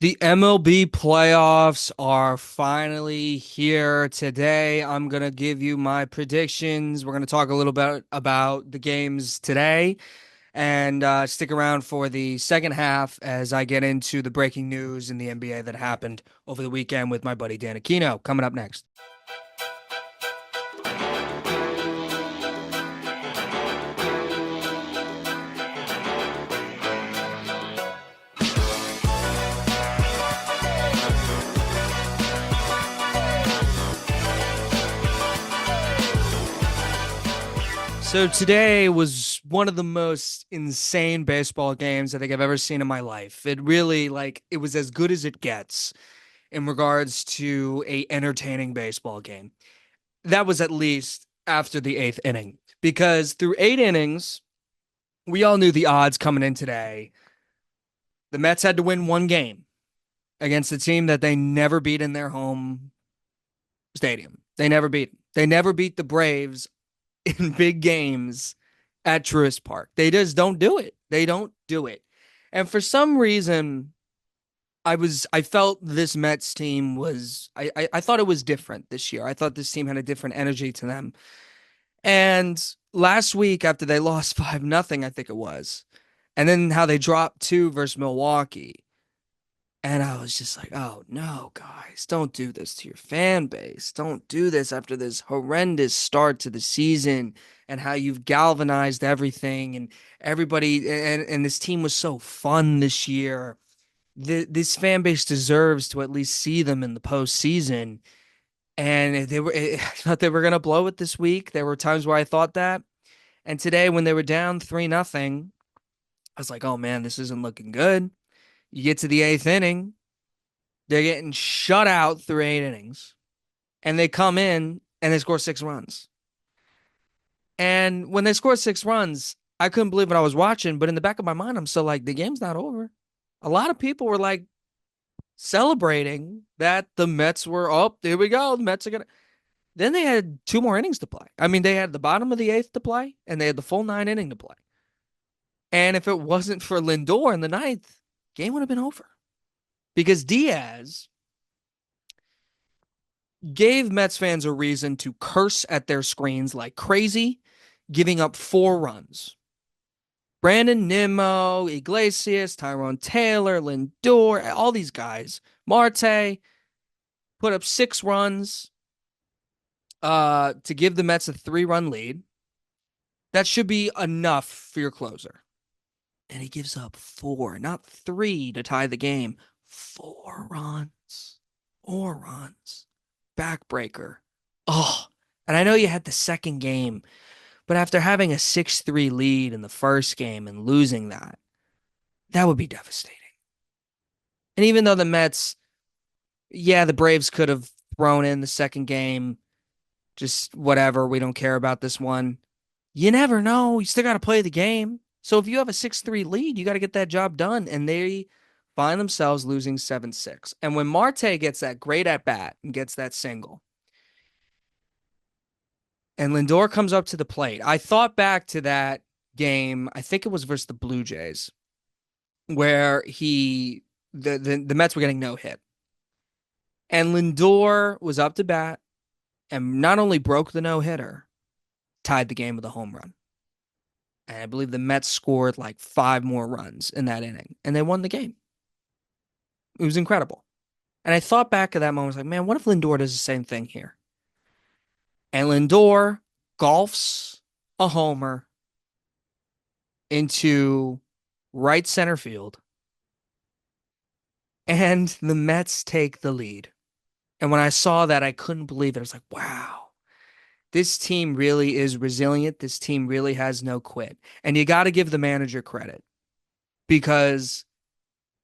The MLB playoffs are finally here today. I'm going to give you my predictions. We're going to talk a little bit about the games today and stick around for the second half as I get into the breaking news in the NBA that happened over the weekend with my buddy Dan Aquino. Coming up next. So today was one of the most insane baseball games I think I've ever seen in my life. It really it was as good as it gets in regards to a entertaining baseball game. That was at least after the eighth inning, because through 8 innings, we all knew the odds coming in today. The Mets had to win one game against a team that they never beat in their home stadium. They never beat. They never beat the Braves in big games at Truist Park. They just don't do it. They don't do it. And for some reason, I felt this Mets team was I thought it was different this year. I thought this team had a different energy to them. And last week after they lost 5-0, I think it was, and then how they dropped two versus Milwaukee. And I was just like, oh no, guys, don't do this to your fan base. Don't do this after this horrendous start to the season and how you've galvanized everything and everybody. And this team was so fun this year. This fan base deserves to at least see them in the postseason. And I thought they were going to blow it this week. There were times where I thought that. And today, when they were down 3-0, I was like, oh man, this isn't looking good. You get to the eighth inning, they're getting shut out through 8 innings, and they come in and they score 6 runs. And when they scored 6 runs, I couldn't believe what I was watching. But in the back of my mind, I'm still like, the game's not over. A lot of people were like celebrating that the Mets were up. Here we go. The Mets are going to. Then they had 2 more innings to play. I mean, they had the bottom of the eighth to play, and they had the full 9 inning to play. And if it wasn't for Lindor in the ninth, game would have been over. Because Diaz gave Mets fans a reason to curse at their screens like crazy, giving up 4 runs. Brandon Nimmo, Iglesias, Tyrone Taylor, Lindor, all these guys, Marte put up 6 runs to give the Mets a 3-run lead. That should be enough for your closer. And he gives up 4, not 3 to tie the game. 4 runs. 4 runs. Backbreaker. Oh, and I know you had the second game, but after having a 6-3 lead in the first game and losing that, that would be devastating. And even though the Mets, yeah, the Braves could have thrown in the second game, just whatever, we don't care about this one. You never know. You still got to play the game. So if you have a 6-3 lead, you got to get that job done. And they find themselves losing 7-6. And when Marte gets that great at bat and gets that single, and Lindor comes up to the plate, I thought back to that game. I think it was versus the Blue Jays, where the Mets were getting no hit, and Lindor was up to bat and not only broke the no hitter, tied the game with a home run. And I believe the Mets scored like 5 more runs in that inning, and they won the game. It was incredible. And I thought back at that moment, I was like, man, what if Lindor does the same thing here? And Lindor golfs a homer into right center field, and the Mets take the lead. And when I saw that, I couldn't believe it. I was like, wow, this team really is resilient. This team really has no quit. And you got to give the manager credit, because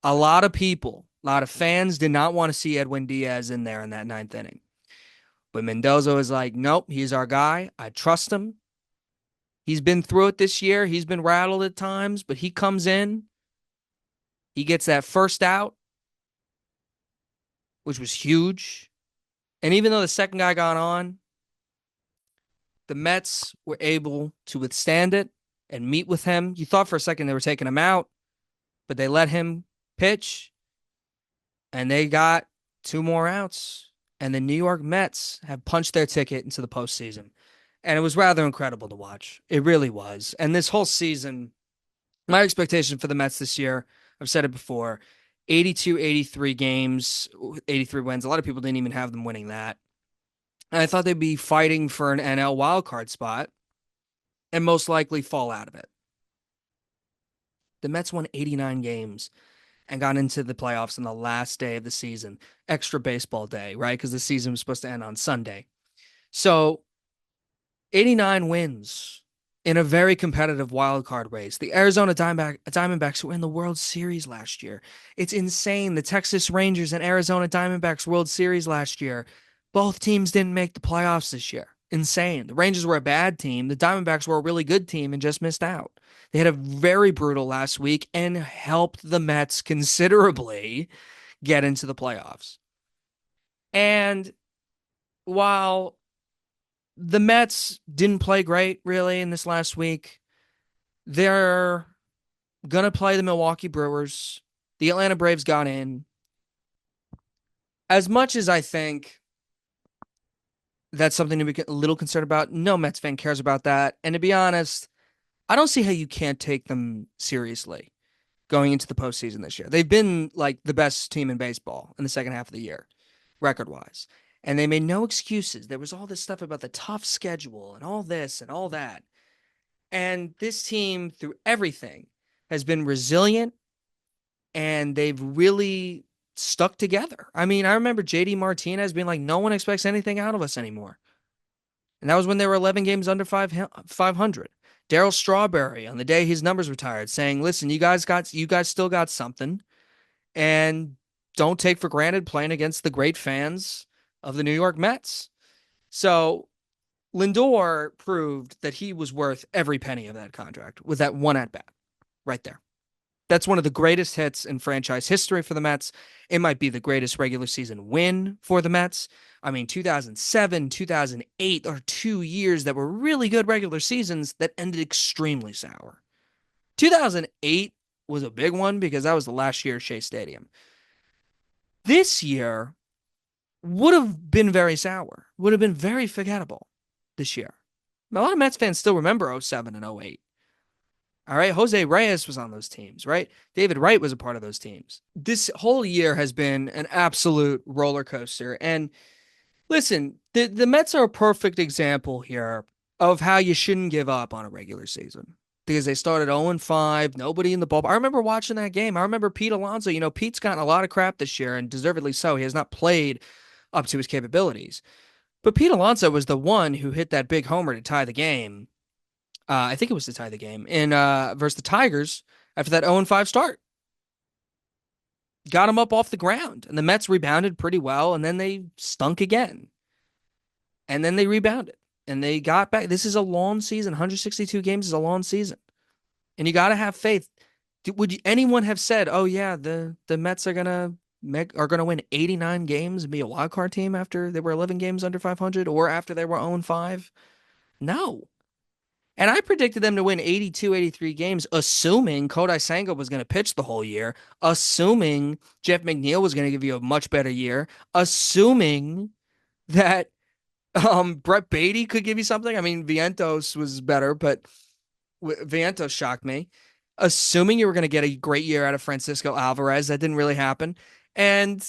a lot of people, a lot of fans did not want to see Edwin Diaz in there in that ninth inning. But Mendoza was like, nope, he's our guy. I trust him. He's been through it this year. He's been rattled at times, but he comes in. He gets that first out, which was huge. And even though the second guy got on, the Mets were able to withstand it and meet with him. You thought for a second they were taking him out, but they let him pitch. and they got two more outs, and the New York Mets have punched their ticket into the postseason. And it was rather incredible to watch. It really was. And this whole season, my expectation for the Mets this year, I've said it before, 82, 83 games, 83 wins. A lot of people didn't even have them winning that. And I thought they'd be fighting for an NL wildcard spot and most likely fall out of it. The Mets won 89 games and got into the playoffs on the last day of the season, extra baseball day, right? Because the season was supposed to end on Sunday. So 89 wins in a very competitive wild card race. The Arizona Diamondbacks were in the World Series last year. It's insane. The Texas Rangers and Arizona Diamondbacks World Series last year. Both teams didn't make the playoffs this year. Insane. The Rangers were a bad team. The Diamondbacks were a really good team and just missed out. They had a very brutal last week and helped the Mets considerably get into the playoffs. And while the Mets didn't play great really in this last week, they're going to play the Milwaukee Brewers. The Atlanta Braves got in. As much as I think that's something to be a little concerned about, no Mets fan cares about that. And to be honest, I don't see how you can't take them seriously going into the postseason this year. They've been like the best team in baseball in the second half of the year, record wise. And they made no excuses. There was all this stuff about the tough schedule and all this and all that. And this team, through everything, has been resilient and they've really stuck together. I mean, I remember JD Martinez being like, no one expects anything out of us anymore. And that was when they were 11 games under 500. Darryl Strawberry, on the day his numbers retired, saying, listen, you guys still got something. And don't take for granted playing against the great fans of the New York Mets. So Lindor proved that he was worth every penny of that contract with that one at bat right there. That's one of the greatest hits in franchise history for the Mets. It might be the greatest regular season win for the Mets. I mean, 2007, 2008 are 2 years that were really good regular seasons that ended extremely sour. 2008 was a big one because that was the last year of Shea Stadium. This year would have been very sour, would have been very forgettable this year. A lot of Mets fans still remember 07 and 08. All right. Jose Reyes was on those teams, right? David Wright was a part of those teams. This whole year has been an absolute roller coaster. And listen, the Mets are a perfect example here of how you shouldn't give up on a regular season because they started 0-5, nobody in the ballpark. I remember watching that game. I remember Pete Alonso. You know, Pete's gotten a lot of crap this year, and deservedly so. He has not played up to his capabilities. But Pete Alonso was the one who hit that big homer to tie the game. I think it was to tie the game in versus the Tigers after that 0-5 start. Got him up off the ground, and the Mets rebounded pretty well, and then they stunk again. And then they rebounded, and they got back. This is a long season. 162 games is a long season, and you got to have faith. Would anyone have said, "Oh yeah, the Mets are gonna win 89 games and be a wild card team after they were 11 games under 500, or after they were 0-5"? No. And I predicted them to win 82, 83 games, assuming Kodai Senga was going to pitch the whole year, assuming Jeff McNeil was going to give you a much better year, assuming that Brett Beatty could give you something. I mean, Vientos was better, but Vientos shocked me. Assuming you were going to get a great year out of Francisco Alvarez, that didn't really happen. And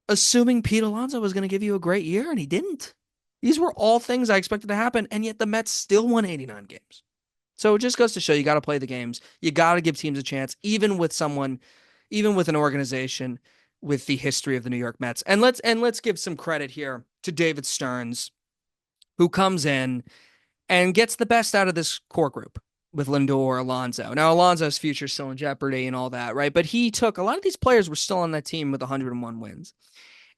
assuming Pete Alonso was going to give you a great year, and he didn't. These were all things I expected to happen, and yet the Mets still won 89 games. So it just goes to show you got to play the games. You got to give teams a chance, even with an organization with the history of the New York Mets. And let's give some credit here to David Stearns, who comes in and gets the best out of this core group with Lindor, Alonso. Now, Alonso's future is still in jeopardy and all that, right? But he took a lot of these players were still on that team with 101 wins.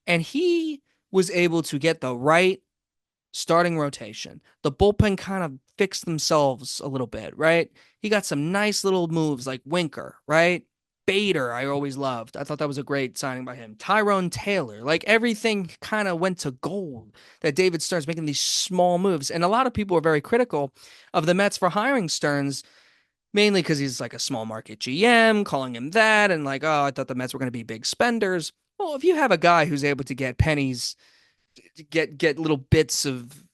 And he was able to get the right starting rotation. The bullpen kind of fixed themselves a little bit, right? He got some nice little moves like Winker, right? Bader, I always loved. I thought that was a great signing by him. Tyrone Taylor, like everything kind of went to gold that David Stearns making these small moves. And a lot of people were very critical of the Mets for hiring Stearns mainly because he's like a small market GM, calling him that, and like, oh, I thought the Mets were going to be big spenders. Well, if you have a guy who's able to get pennies, get little bits of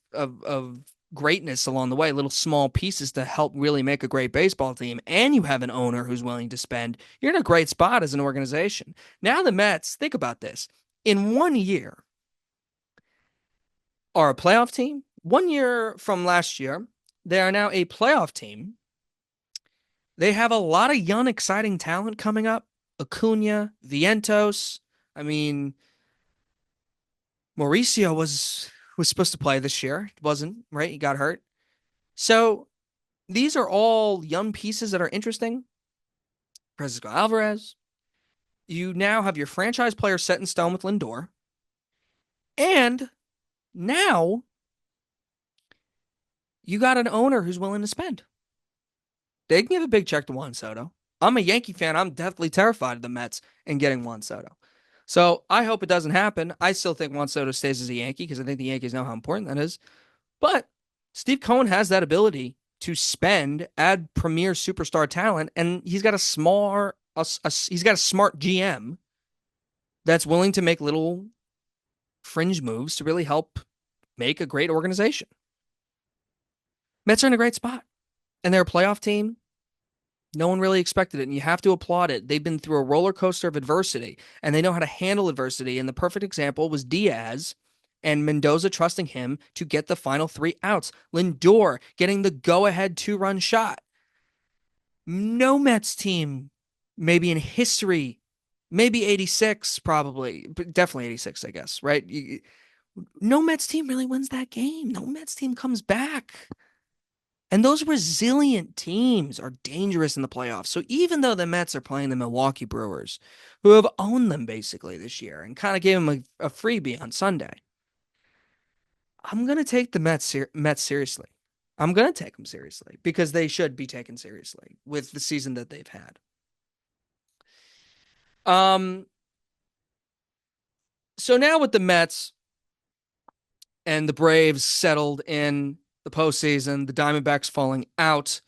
greatness along the way, little small pieces to help really make a great baseball team, and you have an owner who's willing to spend, you're in a great spot as an organization. Now the Mets, think about this. In 1 year, are a playoff team. 1 year from last year, they are now a playoff team. They have a lot of young, exciting talent coming up. Acuna, Vientos. I mean, Mauricio was supposed to play this year. Wasn't, right? He got hurt. So these are all young pieces that are interesting. Francisco Alvarez. You now have your franchise player set in stone with Lindor. And now you got an owner who's willing to spend. They can give a big check to Juan Soto. I'm a Yankee fan. I'm definitely terrified of the Mets and getting Juan Soto. So I hope it doesn't happen. I still think Juan Soto stays as a Yankee because I think the Yankees know how important that is. But Steve Cohen has that ability to spend, add premier superstar talent, and he's got he's got a smart GM that's willing to make little fringe moves to really help make a great organization. Mets are in a great spot, and they're a playoff team. No one really expected it, and you have to applaud it. They've been through a roller coaster of adversity, and they know how to handle adversity. And the perfect example was Diaz and Mendoza trusting him to get the final 3 outs. Lindor getting the go-ahead 2-run shot. No Mets team, maybe in history, maybe 86, probably, but definitely 86, I guess, right? No Mets team really wins that game. No Mets team comes back. And those resilient teams are dangerous in the playoffs. So even though the Mets are playing the Milwaukee Brewers, who have owned them basically this year and kind of gave them a freebie on Sunday, I'm going to take the Mets seriously. I'm going to take them seriously because they should be taken seriously with the season that they've had. Um, so now with the Mets and the Braves settled in the postseason, the Diamondbacks falling out,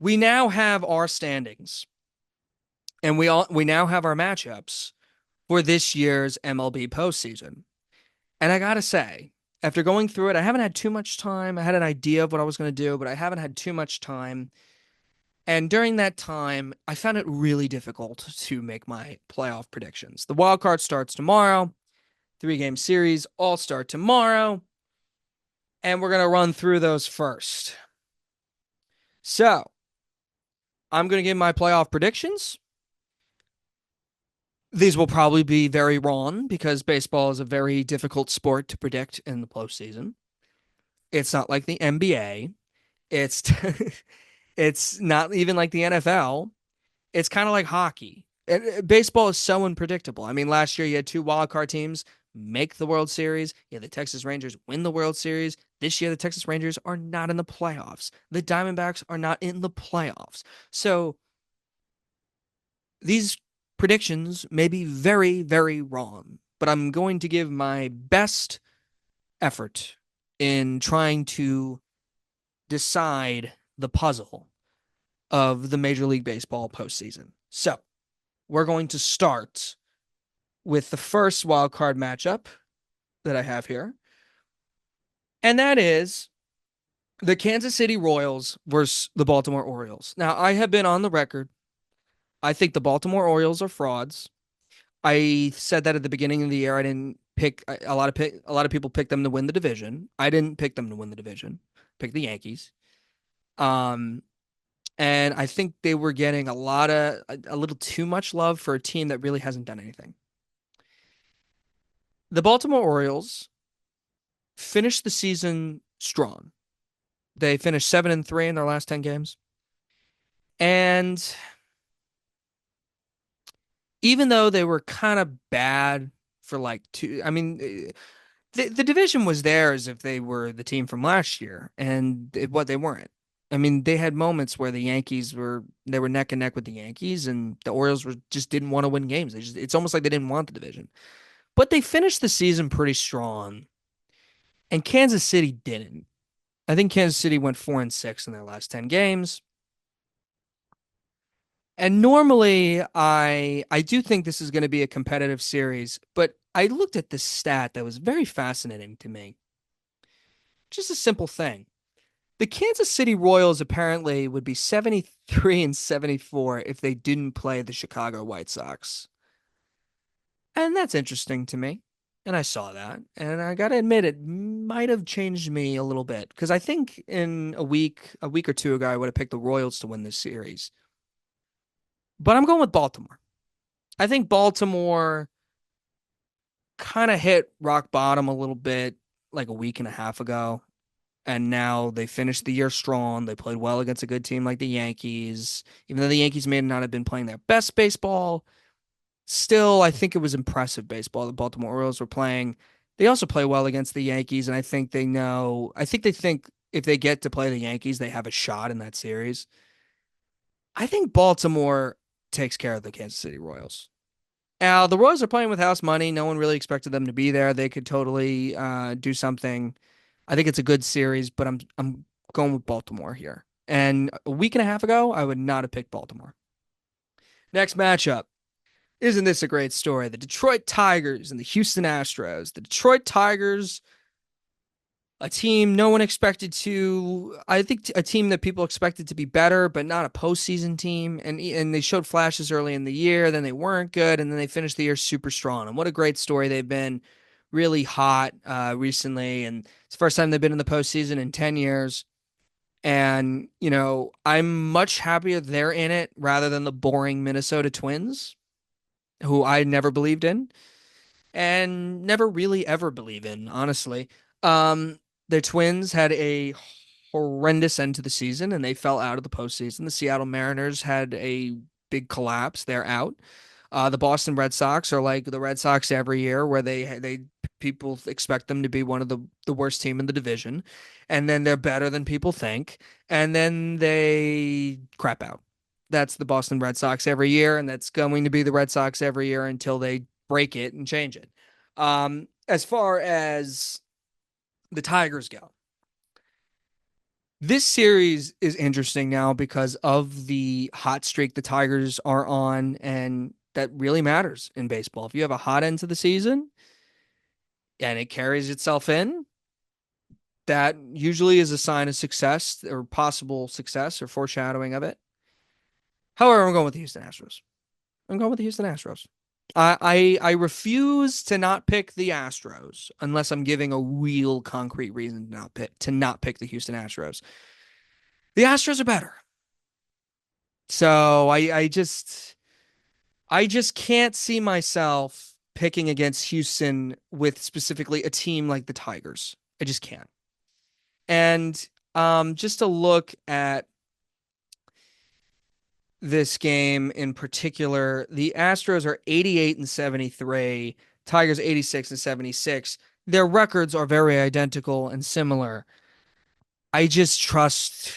we now have our standings, and we now have our matchups for this year's MLB postseason. And I gotta say, after going through it, I haven't had too much time. I had an idea of what I was going to do, but I haven't had too much time. And during that time, I found it really difficult to make my playoff predictions. The wild card starts tomorrow. 3-game series all start tomorrow. And we're going to run through those first. So, I'm going to give my playoff predictions. These will probably be very wrong because baseball is a very difficult sport to predict in the postseason. It's not like the NBA. It's it's not even like the NFL. It's kind of like hockey. Baseball is so unpredictable. I mean, last year you had 2 wildcard teams make the World Series. You had the Texas Rangers win the World Series. This year, the Texas Rangers are not in the playoffs. The Diamondbacks are not in the playoffs. So these predictions may be very, very wrong, but I'm going to give my best effort in trying to decide the puzzle of the Major League Baseball postseason. So we're going to start with the first wild card matchup that I have here, and that is the Kansas City Royals versus the Baltimore Orioles. Now, I have been on the record. I think the Baltimore Orioles are frauds. I said that at the beginning of the year. I didn't pick a lot of people picked them to win the division. I didn't pick them to win the division. Pick the Yankees. Um, and I think they were getting a little too much love for a team that really hasn't done anything. The Baltimore Orioles finished the season strong. They finished 7-3 in their last 10 games. And even though they were kind of bad for like two, I mean, the division was theirs if they were the team from last year, and what they weren't. I mean, they had moments where they were neck and neck with the Yankees, and the Orioles just didn't want to win games. It's almost like they didn't want the division. But they finished the season pretty strong, and Kansas City didn't. I think Kansas City went 4-6 in their last 10 games. And normally I do think this is going to be a competitive series, but I looked at this stat that was very fascinating to me. Just a simple thing. The Kansas City Royals apparently would be 73 and 74 if they didn't play the Chicago White Sox. And that's interesting to me. And I saw that. And I got to admit, it might have changed me a little bit because I think in a week or two ago, I would have picked the Royals to win this series. But I'm going with Baltimore. I think Baltimore kind of hit rock bottom a little bit like a week and a half ago. And now they finished the year strong. They played well against a good team like the Yankees. Even though the Yankees may not have been playing their best baseball, still, I think it was impressive baseball the Baltimore Orioles were playing. They also play well against the Yankees, and I think they know, I think they think if they get to play the Yankees, they have a shot in that series. I think Baltimore takes care of the Kansas City Royals. Now, the Royals are playing with house money. No one really expected them to be there. They could totally do something. I think it's a good series, but I'm going with Baltimore here. And a week and a half ago, I would not have picked Baltimore. Next matchup. Isn't this a great story? The Detroit Tigers and the Houston Astros. The Detroit Tigers, a team no one expected to, I think a team that people expected to be better, but not a postseason team. And they showed flashes early in the year, then they weren't good, and then they finished the year super strong. And what a great story. They've been really hot recently, and it's the first time they've been in the postseason in 10 years. And, I'm much happier they're in it rather than the boring Minnesota Twins, who I never believed in and never really ever believe in, honestly. The Twins had a horrendous end to the season and they fell out of the postseason. The Seattle Mariners had a big collapse. They're out. The Boston Red Sox are like the Red Sox every year, where they people expect them to be one of the worst team in the division, and then they're better than people think, and then they crap out. That's the Boston Red Sox every year, and that's going to be the Red Sox every year until they break it and change it. As far as the Tigers go, this series is interesting now because of the hot streak the Tigers are on, and that really matters in baseball. If you have a hot end to the season and it carries itself in, that usually is a sign of success or possible success or foreshadowing of it. However, I'm going with the Houston Astros. I'm going with the Houston Astros. I refuse to not pick the Astros unless I'm giving a real concrete reason to not pick the Houston Astros. The Astros are better. So I just can't see myself picking against Houston with specifically a team like the Tigers. I just can't. And just to look at this game in particular, the Astros are 88 and 73, Tigers 86 and 76. Their records are very identical and similar. I just trust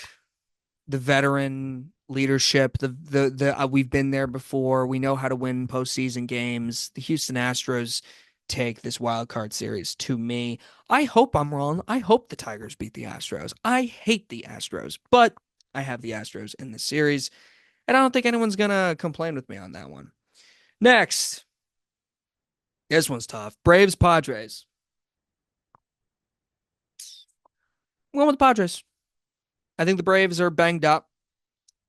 the veteran leadership. The we've been there before. We know how to win postseason games. The Houston Astros take this wild card series to me. I hope I'm wrong. I hope the Tigers beat the Astros. I hate the Astros, but I have the Astros in this series, and I don't think anyone's gonna complain with me on that one. Next, this one's tough. Braves Padres. I'm going with the Padres. I think the Braves are banged up.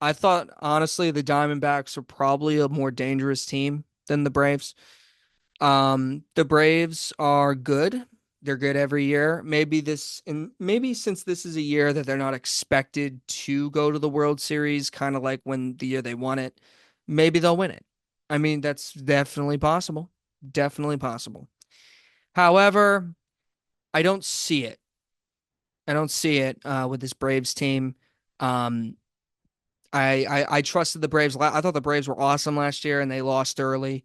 I thought honestly the Diamondbacks are probably a more dangerous team than the Braves. The Braves are good. They're good every year. Maybe since this is a year that they're not expected to go to the World Series, kind of like when the year they won it, maybe they'll win it. I mean, that's definitely possible. Definitely possible. However, I don't see it. I don't see it with this Braves team. Um, I trusted the Braves. I thought the Braves were awesome last year and they lost early.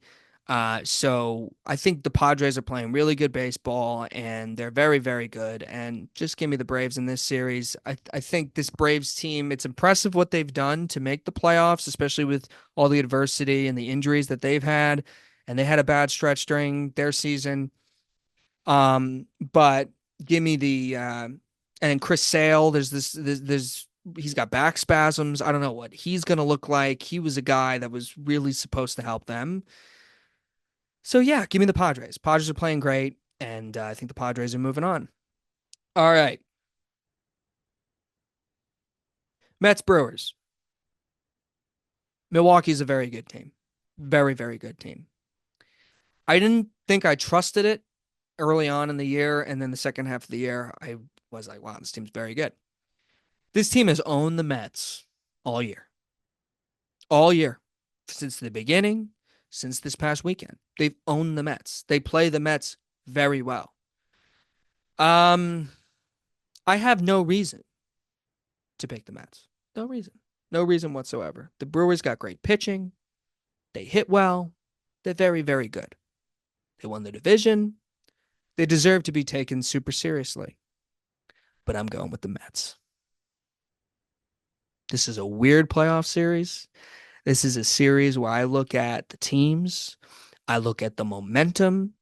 So I think the Padres are playing really good baseball and they're very, very good. And just give me the Braves in this series. I think this Braves team, it's impressive what they've done to make the playoffs, especially with all the adversity and the injuries that they've had. And they had a bad stretch during their season. But give me the and Chris Sale. There's he's got back spasms. I don't know what he's going to look like. He was a guy that was really supposed to help them. So yeah, give me the Padres. Padres are playing great, and I think the Padres are moving on. All right, Mets Brewers. Milwaukee's a very good team. Very, very good team. I didn't think I trusted it early on in the year, and then the second half of the year, I was like, wow, this team's very good. This team has owned the Mets all year. All year. Since the beginning, since this past weekend. They've owned the Mets. They play the Mets very well. Um, I have no reason to pick the Mets. No reason. No reason whatsoever. The Brewers got great pitching. They hit well. They're very, very good. They won the division. They deserve to be taken super seriously. But I'm going with the Mets. This is a weird playoff series. This is a series where I look at the teams, I look at the momentum,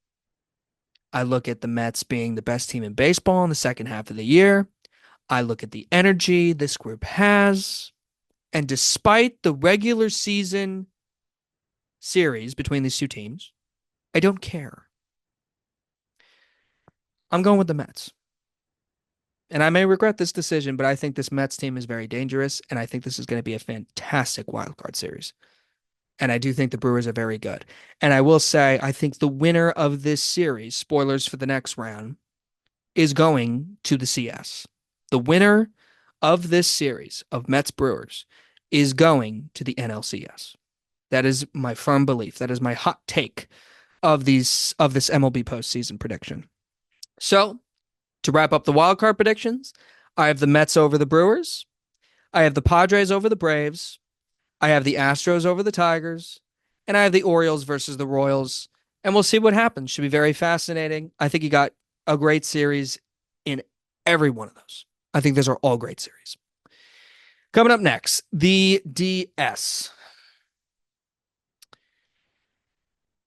I look at the Mets being the best team in baseball in the second half of the year. I look at the energy this group has. And despite the regular season series between these two teams, I don't care. I'm going with the Mets. And I may regret this decision, but I think this Mets team is very dangerous, and I think this is going to be a fantastic wild card series. And I do think the Brewers are very good. And I will say, I think the winner of this series, spoilers for the next round, is going to the CS. The winner of this series of Mets Brewers is going to the NLCS. That is my firm belief. That is my hot take of this MLB postseason prediction. So, to wrap up the wild card predictions, I have the Mets over the Brewers. I have the Padres over the Braves. I have the Astros over the Tigers. And I have the Orioles versus the Royals. And we'll see what happens. Should be very fascinating. I think you got a great series in every one of those. I think those are all great series. Coming up next, the DS.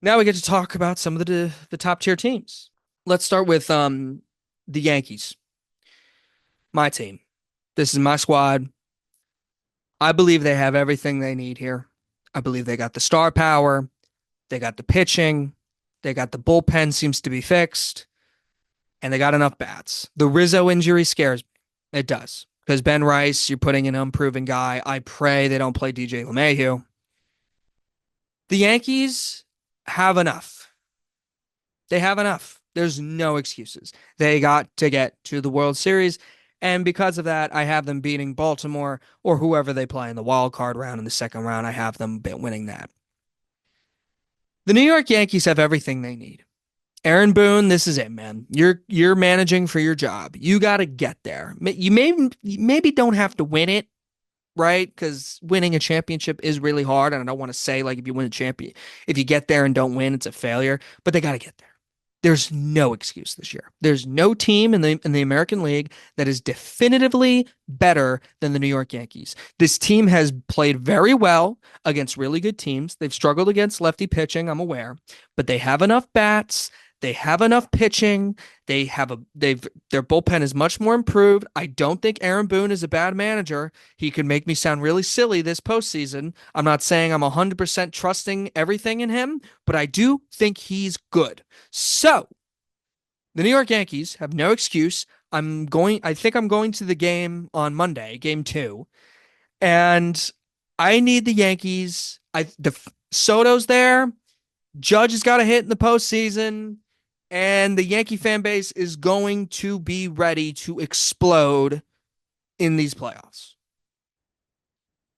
Now we get to talk about some of the top tier teams. Let's start with the Yankees. My team. This is my squad. I believe they have everything they need here. I believe they got the star power. They got the pitching. They got the bullpen seems to be fixed. And they got enough bats. The Rizzo injury scares me. It does. Because Ben Rice, you're putting an unproven guy. I pray they don't play DJ LeMahieu. The Yankees have enough. They have enough. There's no excuses. They got to get to the World Series. And because of that, I have them beating Baltimore or whoever they play in the wild card round in the second round. I have them winning that. The New York Yankees have everything they need. Aaron Boone, this is it, man. You're managing for your job. You got to get there. You maybe don't have to win it, right? Because winning a championship is really hard. And I don't want to say like if you win a champion, if you get there and don't win, it's a failure. But they got to get there. There's no excuse this year. There's no team in the American League that is definitively better than the New York Yankees. This team has played very well against really good teams. They've struggled against lefty pitching, I'm aware, but they have enough bats. They have enough pitching. Their bullpen is much more improved. I don't think Aaron Boone is a bad manager. He could make me sound really silly this postseason. I'm not saying I'm 100% trusting everything in him, but I do think he's good. So, the New York Yankees have no excuse. I think I'm going to the game on Monday, game 2, and I need the Yankees. Soto's there. Judge has got a hit in the postseason. And the Yankee fan base is going to be ready to explode in these playoffs.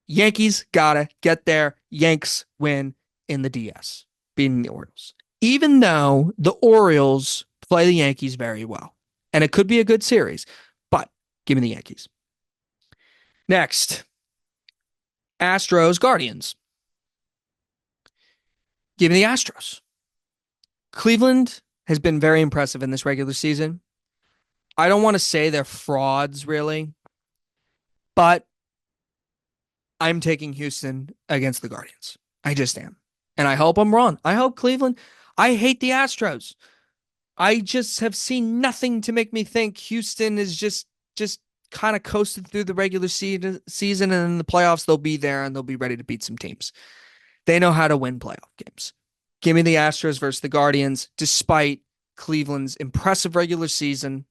Yankees gotta get there. Yanks win in the DS, beating the Orioles. Even though the Orioles play the Yankees very well. And it could be a good series, but give me the Yankees. Next, Astros Guardians. Give me the Astros. Cleveland has been very impressive in this regular season. I don't want to say they're frauds, really, but I'm taking Houston against the Guardians. I just am. And I hope I'm wrong. I hope Cleveland. I hate the Astros. I just have seen nothing to make me think Houston is just kind of coasted through the regular season, and in the playoffs, they'll be there and they'll be ready to beat some teams. They know how to win playoff games. Give me the Astros versus the Guardians. Despite Cleveland's impressive regular season,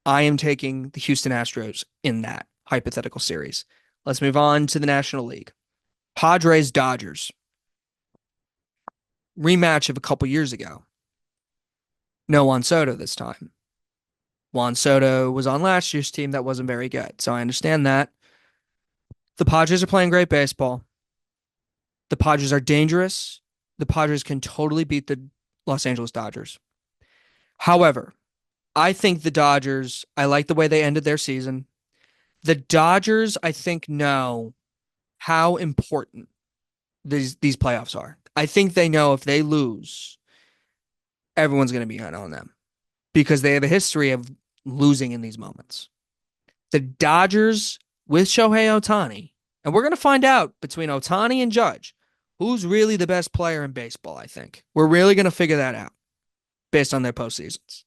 I am taking the Houston Astros in that hypothetical series. Let's move on to the National League. Padres Dodgers. Rematch of a couple years ago. No Juan Soto this time. Juan Soto was on last year's team that wasn't very good, so I understand that. The Padres are playing great baseball. The Padres are dangerous. The Padres can totally beat the Los Angeles Dodgers. However, I think the Dodgers, I like the way they ended their season. The Dodgers, I think, know how important these playoffs are. I think they know if they lose, everyone's going to be on them because they have a history of losing in these moments. The Dodgers with Shohei Ohtani, and we're going to find out between Ohtani and Judge who's really the best player in baseball, I think. We're really going to figure that out based on their postseasons.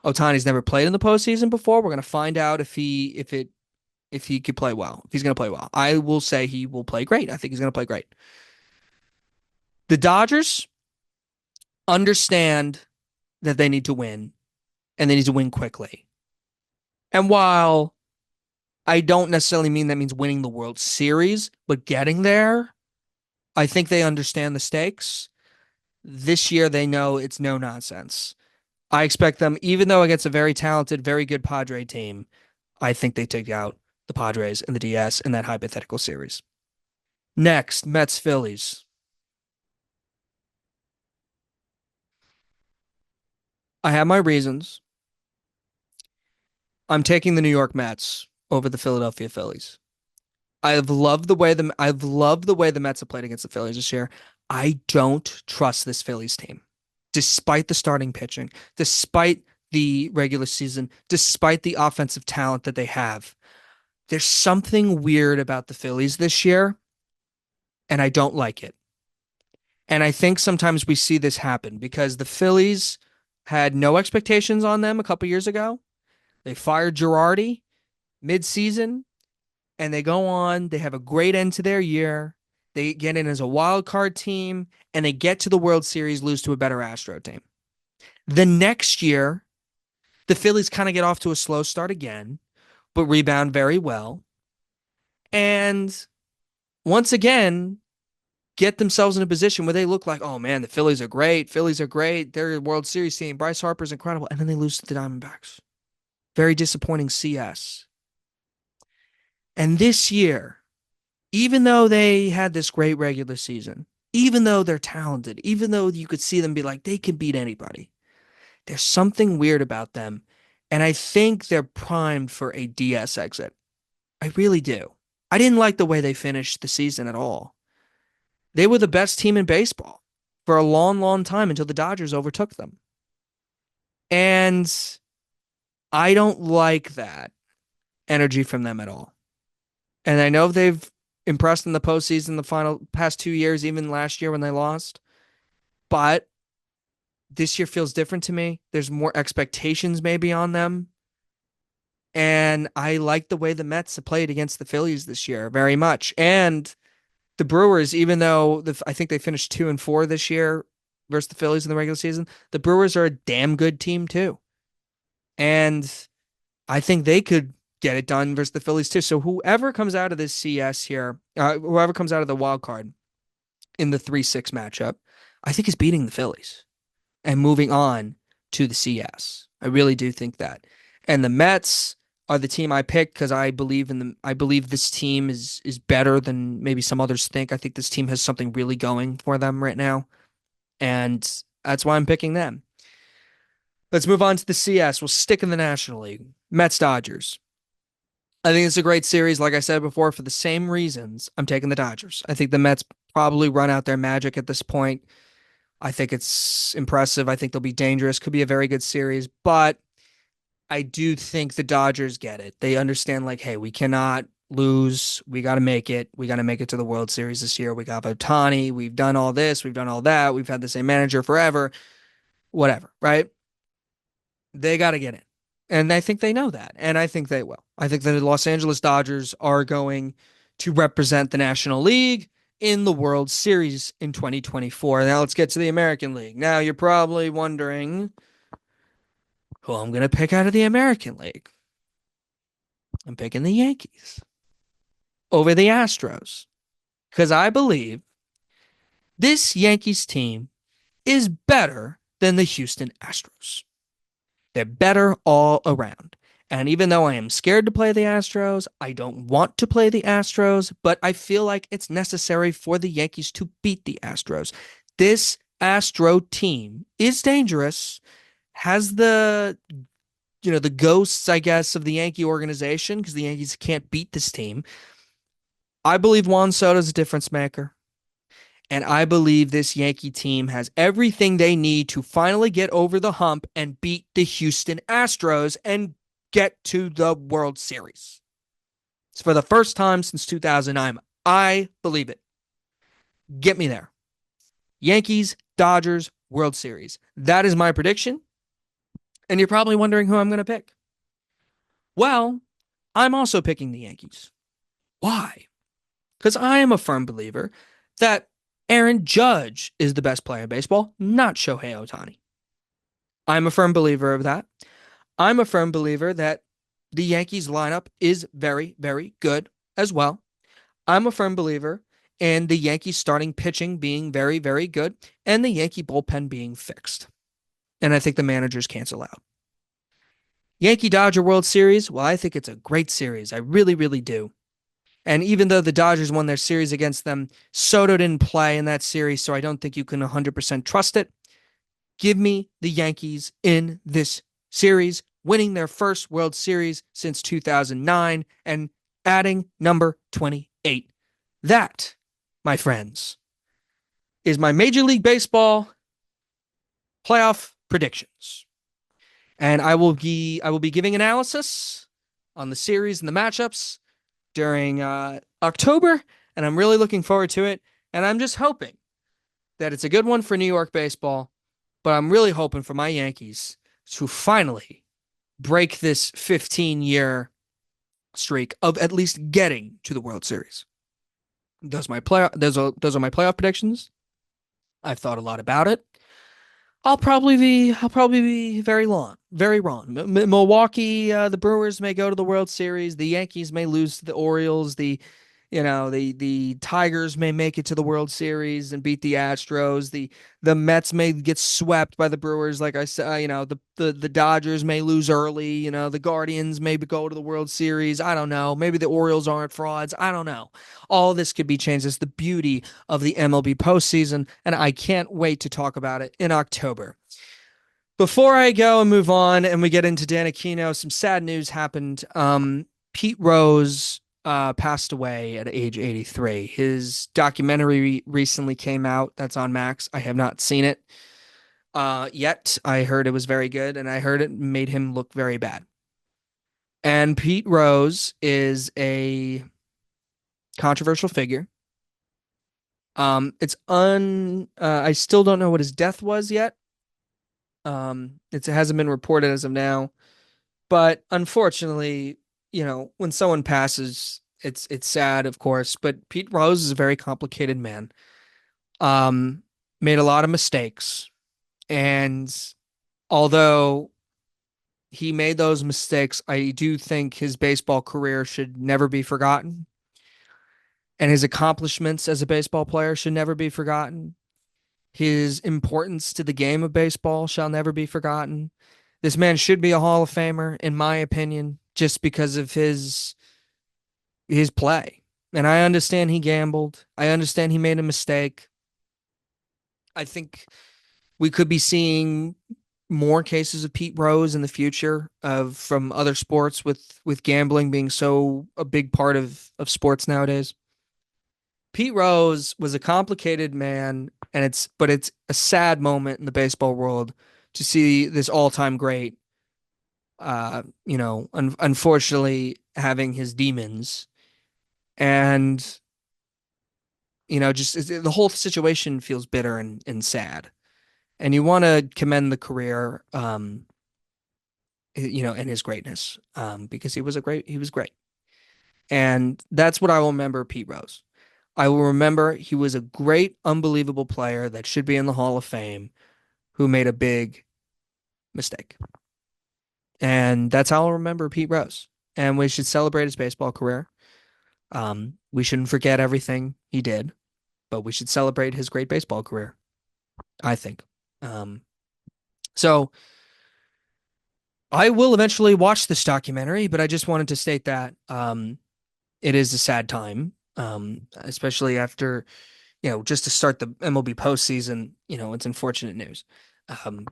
Ohtani's never played in the postseason before. We're going to find out if he could play well, if he's going to play well. I will say he will play great. I think he's going to play great. The Dodgers understand that they need to win, and they need to win quickly. And while I don't necessarily mean that means winning the World Series, but getting there, I think they understand the stakes. This year, they know it's no nonsense. I expect them, even though against a very talented, very good Padre team, I think they take out the Padres and the DS in that hypothetical series. Next, Mets Phillies. I have my reasons. I'm taking the New York Mets over the Philadelphia Phillies. I've loved the way the Mets have played against the Phillies this year. I don't trust this Phillies team. Despite the starting pitching, despite the regular season, despite the offensive talent that they have, there's something weird about the Phillies this year, and I don't like it. And I think sometimes we see this happen because the Phillies had no expectations on them a couple years ago. They fired Girardi mid-season, and they go on. They have a great end to their year. They get in as a wild card team, and they get to the World Series, lose to a better Astro team. The next year, the Phillies kind of get off to a slow start again, but rebound very well. And once again, get themselves in a position where they look like, oh man, the Phillies are great. Phillies are great. They're a World Series team. Bryce Harper's incredible. And then they lose to the Diamondbacks. Very disappointing CS. And this year, even though they had this great regular season, even though they're talented, even though you could see them be like, they can beat anybody, there's something weird about them. And I think they're primed for a DS exit. I really do. I didn't like the way they finished the season at all. They were the best team in baseball for a long, long time until the Dodgers overtook them. And I don't like that energy from them at all. And I know they've impressed in the postseason the final past 2 years, even last year when they lost. But this year feels different to me. There's more expectations maybe on them. And I like the way the Mets have played against the Phillies this year very much. And the Brewers, even though I think they finished 2-4 this year versus the Phillies in the regular season, the Brewers are a damn good team too. And I think they could get it done versus the Phillies too. So whoever comes out of this CS here, whoever comes out of the wild card in the 3-6 matchup, I think is beating the Phillies and moving on to the CS. I really do think that. And the Mets are the team I picked because I believe in them. I believe this team is better than maybe some others think. I think this team has something really going for them right now. And that's why I'm picking them. Let's move on to the CS. We'll stick in the National League. Mets Dodgers. I think it's a great series. Like I said before, for the same reasons, I'm taking the Dodgers. I think the Mets probably run out their magic at this point. I think it's impressive. I think they'll be dangerous. Could be a very good series, but I do think the Dodgers get it. They understand, like, hey, we cannot lose. We got to make it. We got to make it to the World Series this year. We got Ohtani. We've done all this. We've done all that. We've had the same manager forever. Whatever, right? They got to get it. And I think they know that. And I think they will. I think that the Los Angeles Dodgers are going to represent the National League in the World Series in 2024. Now let's get to the American League. Now you're probably wondering who I'm going to pick out of the American League. I'm picking the Yankees over the Astros because I believe this Yankees team is better than the Houston Astros. They're better all around. And even though I am scared to play the Astros, I don't want to play the Astros, but I feel like it's necessary for the Yankees to beat the Astros. This Astro team is dangerous, has the ghosts, I guess, of the Yankee organization because the Yankees can't beat this team. I believe Juan Soto is a difference maker. And I believe this Yankee team has everything they need to finally get over the hump and beat the Houston Astros and get to the World Series. It's for the first time since 2009. I believe it. Get me there. Yankees, Dodgers, World Series. That is my prediction. And you're probably wondering who I'm going to pick. Well, I'm also picking the Yankees. Why? Because I am a firm believer that Aaron Judge is the best player in baseball, not Shohei Ohtani. I'm a firm believer of that. I'm a firm believer that the Yankees lineup is very, very good as well. I'm a firm believer in the Yankees starting pitching being very, very good and the Yankee bullpen being fixed. And I think the managers cancel out. Yankee Dodger World Series, well, I think it's a great series. I really, really do. And even though the Dodgers won their series against them, Soto didn't play in that series, so I don't think you can 100% trust it. Give me the Yankees in this series, winning their first World Series since 2009 and adding number 28. That, my friends, is my Major League Baseball playoff predictions. And I will be giving analysis on the series and the matchups during October, and I'm really looking forward to it. And I'm just hoping that it's a good one for New York baseball, but I'm really hoping for my Yankees to finally break this 15-year streak of at least getting to the World Series. Those are my playoff predictions. I've thought a lot about it. I'll probably be very wrong. Milwaukee, the Brewers may go to the World Series. The Yankees may lose to the Orioles. The Tigers may make it to the World Series and beat the Astros. The Mets may get swept by the Brewers, like I said. The Dodgers may lose early. The Guardians maybe go to the World Series. I don't know. Maybe the Orioles aren't frauds. I don't know. All this could be changed. It's the beauty of the MLB postseason, and I can't wait to talk about it in October. Before I go and move on and we get into Dan Aquino, some sad news happened. Pete Rose passed away at age 83. His documentary recently came out. That's on Max. I have not seen it yet. I heard it was very good, and I heard it made him look very bad. And Pete Rose is a controversial figure. I still don't know what his death was yet. It hasn't been reported as of now, but unfortunately, when someone passes, it's sad, of course. But Pete Rose is a very complicated man. Um, Made a lot of mistakes, and although he made those mistakes, I do think his baseball career should never be forgotten, and his accomplishments as a baseball player should never be forgotten. His importance to the game of baseball shall never be forgotten. This man should be a Hall of Famer, in my opinion, just because of his play. And I understand he gambled. I understand he made a mistake. I think we could be seeing more cases of Pete Rose in the future of from other sports with gambling being so a big part of sports nowadays. Pete Rose was a complicated man, and it's a sad moment in the baseball world to see this all-time great, unfortunately having his demons, and just the whole situation feels bitter and sad. And you want to commend the career and his greatness, because he was great. And that's what I will remember Pete Rose. I will remember he was a great, unbelievable player that should be in the Hall of Fame who made a big mistake. And that's how I'll remember Pete Rose. And we should celebrate his baseball career. We shouldn't forget everything he did, but we should celebrate his great baseball career, I think. Um, so I will eventually watch this documentary, but I just wanted to state that it is a sad time, especially after, just to start the MLB postseason. It's unfortunate news.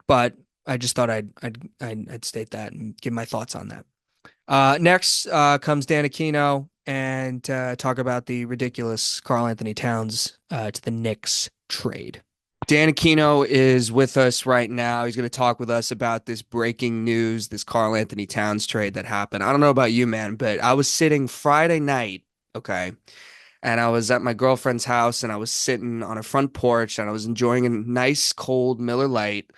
But I just thought I'd state that and give my thoughts on that. Next comes Dan Aquino and talk about the ridiculous Karl Anthony Towns to the Knicks trade. Dan Aquino is with us right now. He's going to talk with us about this breaking news, this Karl Anthony Towns trade that happened. I don't know about you, man, but I was sitting Friday night, okay, and I was at my girlfriend's house and I was sitting on a front porch and I was enjoying a nice cold Miller Lite.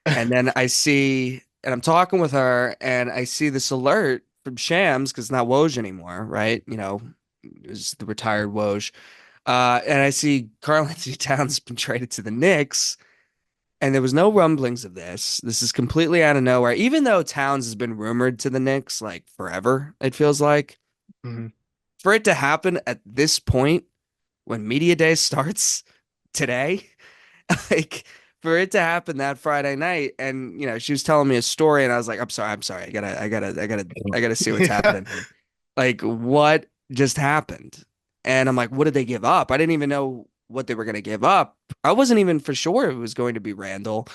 And then and I'm talking with her and I see this alert from Shams because it's not Woj anymore, right? It's the retired Woj. And I see Karl Anthony Towns has been traded to the Knicks, and there was no rumblings of this. This is completely out of nowhere, even though Towns has been rumored to the Knicks like forever, it feels like. Mhm. For it to happen at this point when media day starts today, like for it to happen that Friday night, and she was telling me a story, and I was like, I'm sorry, I gotta see what's Yeah. happening here. Like, what just happened? And I'm like, what did they give up? I didn't even know what they were gonna give up. I wasn't even for sure it was going to be Randall.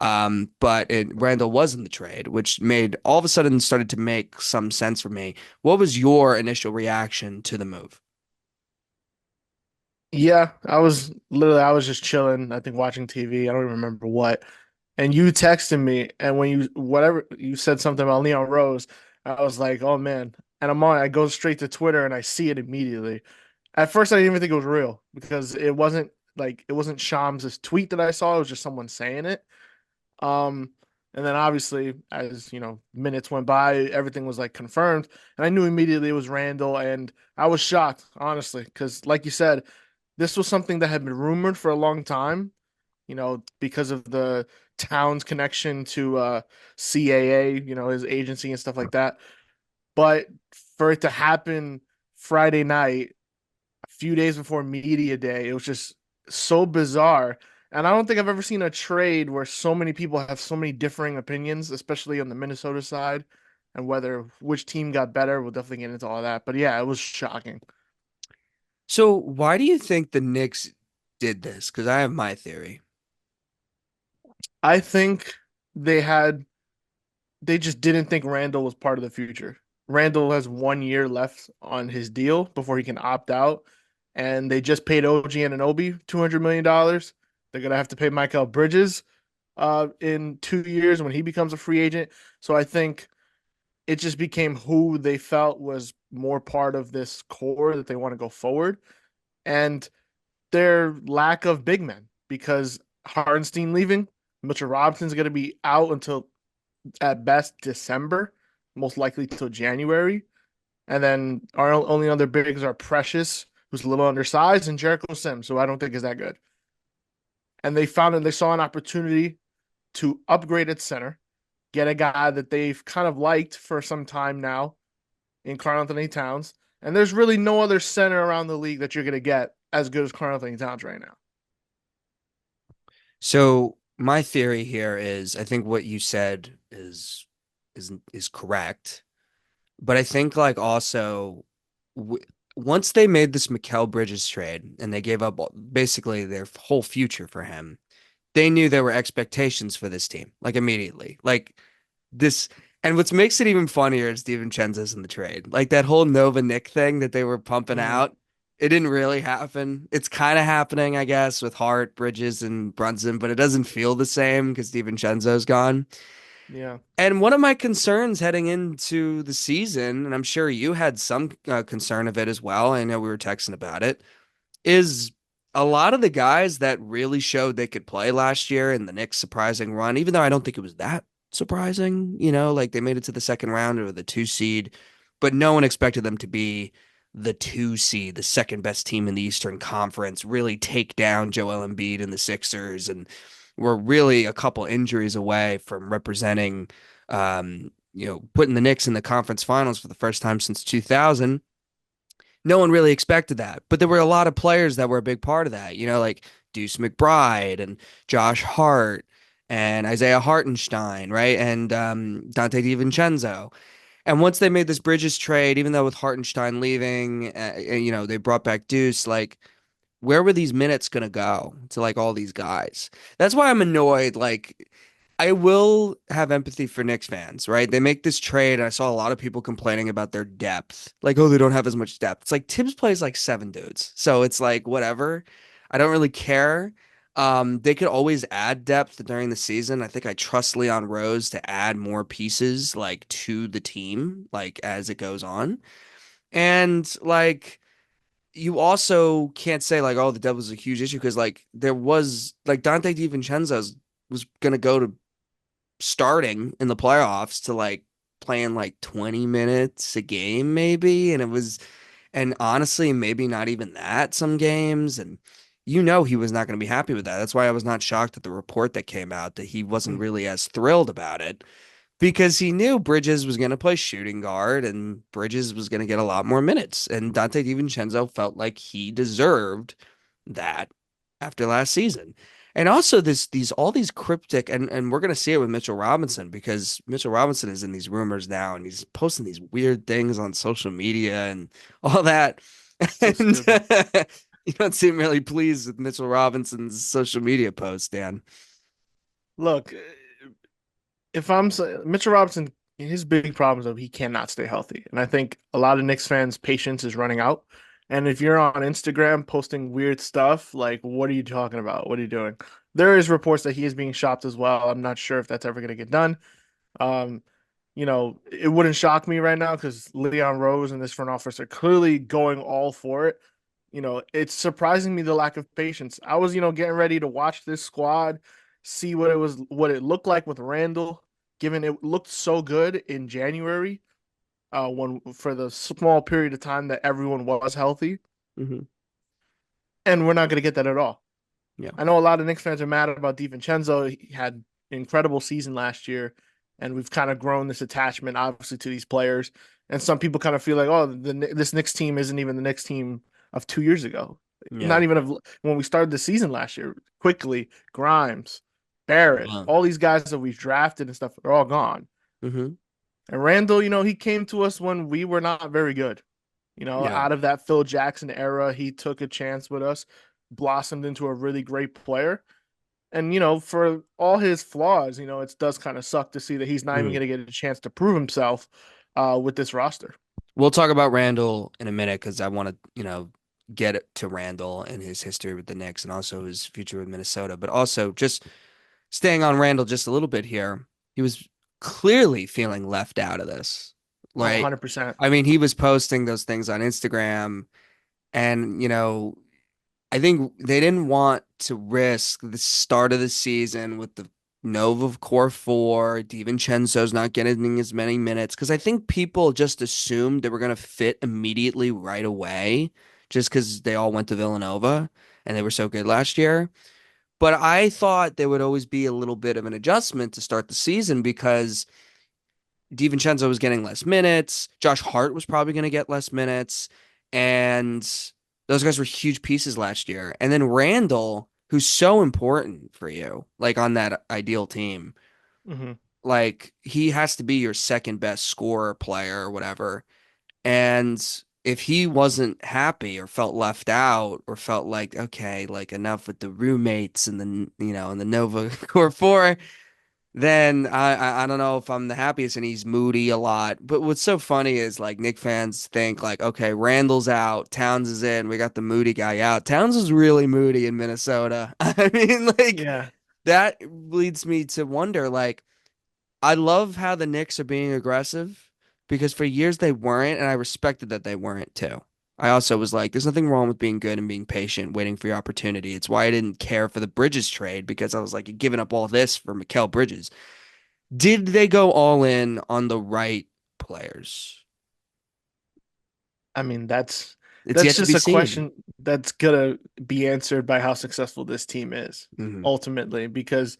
But Randall was in the trade, which made all of a sudden started to make some sense for me. What was your initial reaction to the move? Yeah, I was just chilling, I think watching TV. I don't even remember what. And you texted me, and when whatever you said something about Leon Rose, I was like, oh man. And I go straight to Twitter and I see it immediately. At first I didn't even think it was real because it wasn't Shams' tweet that I saw, it was just someone saying it. Um, and then obviously, as minutes went by, everything was like confirmed, and I knew immediately it was Randall, and I was shocked, honestly, because like you said, this was something that had been rumored for a long time, because of the town's connection to CAA, his agency and stuff like that. But for it to happen Friday night, a few days before media day, it was just so bizarre. And I don't think I've ever seen a trade where so many people have so many differing opinions, especially on the Minnesota side, and whether which team got better. We'll definitely get into all that. But yeah, it was shocking. So why do you think the Knicks did this? Because I have my theory. I think they had they just didn't think Randall was part of the future. Randall has 1 year left on his deal before he can opt out, and they just paid OG Anunoby $200 million. They're gonna have to pay Michael Bridges in 2 years when he becomes a free agent. So I think it just became who they felt was more part of this core that they want to go forward, and their lack of big men because Hardenstein leaving, Mitchell Robinson's going to be out until at best December, most likely till January. And then our only other bigs are Precious, who's a little undersized, and Jericho Sims, who I don't think is that good. And they saw an opportunity to upgrade at center, get a guy that they've kind of liked for some time now in Karl Anthony Towns. And there's really no other center around the league that you're going to get as good as Karl Anthony Towns right now. So my theory here is I think what you said is correct, but I think like also w once they made this Mikal Bridges trade and they gave up basically their whole future for him, they knew there were expectations for this team, like immediately. Like this, and what makes it even funnier is DiVincenzo's in the trade. Like that whole Nova Nick thing that they were pumping Mm-hmm. out, it didn't really happen. It's kind of happening, I guess, with Hart, Bridges, and Brunson, but it doesn't feel the same because DiVincenzo's gone. Yeah. And one of my concerns heading into the season, and I'm sure you had some concern of it as well. I know we were texting about it, is a lot of the guys that really showed they could play last year in the Knicks' surprising run, even though I don't think it was that. surprising, like they made it to the second round or the two seed, but no one expected them to be the two seed, the second best team in the Eastern Conference, really take down Joel Embiid and the Sixers, and were really a couple injuries away from representing, putting the Knicks in the conference finals for the first time since 2000. No one really expected that, but there were a lot of players that were a big part of that, like Deuce McBride and Josh Hart and Isaiah Hartenstein, right? And Dante DiVincenzo. And once they made this Bridges trade, even though with Hartenstein leaving, they brought back Deuce, like, where were these minutes going to go to like all these guys? That's why I'm annoyed. Like, I will have empathy for Knicks fans, right? They make this trade, and I saw a lot of people complaining about their depth. Like, oh, they don't have as much depth. It's like Tibbs plays like seven dudes. So it's like, whatever. I don't really care. They could always add depth during the season. I think I trust Leon Rose to add more pieces like to the team, like as it goes on. And like you also can't say like, oh, the depth was a huge issue because like there was like Dante DiVincenzo was gonna go to starting in the playoffs to like playing like 20 minutes a game maybe, and honestly maybe not even that some games, and he was not going to be happy with that. That's why I was not shocked at the report that came out that he wasn't Mm. really as thrilled about it, because he knew Bridges was going to play shooting guard and Bridges was going to get a lot more minutes. And Dante DiVincenzo felt like he deserved that after last season. And also all these cryptic, and we're going to see it with Mitchell Robinson, because Mitchell Robinson is in these rumors now and he's posting these weird things on social media and all that. So And stupid. you don't seem really pleased with Mitchell Robinson's social media posts, Dan. Look, if Mitchell Robinson, his big problem is that he cannot stay healthy, and I think a lot of Knicks fans' patience is running out. And if you're on Instagram posting weird stuff, like what are you talking about? What are you doing? There is reports that he is being shopped as well. I'm not sure if that's ever going to get done. Um, it wouldn't shock me right now because Leon Rose and this front office are clearly going all for it. It's surprising me the lack of patience. I was, getting ready to watch this squad, see what it looked like with Randall, given it looked so good in January, when for the small period of time that everyone was healthy, Hmm. and we're not going to get that at all. Yeah. I know a lot of Knicks fans are mad about DiVincenzo. He had an incredible season last year, and we've kind of grown this attachment, obviously, to these players. And some people kind of feel like, oh, this Knicks team isn't even the Knicks team of 2 years ago. Yeah. Not even of when we started the season last year. Quickly, Grimes, Barrett, Yeah. all these guys that we've drafted and stuff are all gone. Hmm. And Randall, he came to us when we were not very good. Yeah. Out of that Phil Jackson era, he took a chance with us, blossomed into a really great player. And for all his flaws, it does kind of suck to see that he's not even Mhm. going to get a chance to prove himself with this roster. We'll talk about Randall in a minute because I want to, get to Randall and his history with the Knicks and also his future with Minnesota. But also just staying on Randall just a little bit here, he was clearly feeling left out of this, Oh, right? 100%. I mean, he was posting those things on Instagram, and I think they didn't want to risk the start of the season with the Nova core four, DiVincenzo's not getting as many minutes, because I think people just assumed they were going to fit immediately right away just because they all went to Villanova and they were so good last year. But I thought there would always be a little bit of an adjustment to start the season because DiVincenzo was getting less minutes. Josh Hart was probably going to get less minutes. And those guys were huge pieces last year. And then Randall, who's so important for you, like on that ideal team, Hmm. like he has to be your second best scorer player or whatever. And if he wasn't happy or felt left out or felt like, okay, like enough with the roommates and and the Nova Core 4, then I don't know if I'm the happiest, and he's moody a lot. But what's so funny is like Nick fans think like, okay, Randall's out, Towns is in, we got the moody guy out. Towns is really moody in Minnesota. I mean, like Yeah. that leads me to wonder, like, I love how the Knicks are being aggressive because for years they weren't, and I respected that they weren't too. I also was like, there's nothing wrong with being good and being patient, waiting for your opportunity. It's why I didn't care for the Bridges trade because I was like, you're giving up all this for Mikal Bridges. Did they go all in on the right players? I mean, It's that's yet to just be a seen. question that's gonna be answered by how successful this team is Hmm. ultimately. Because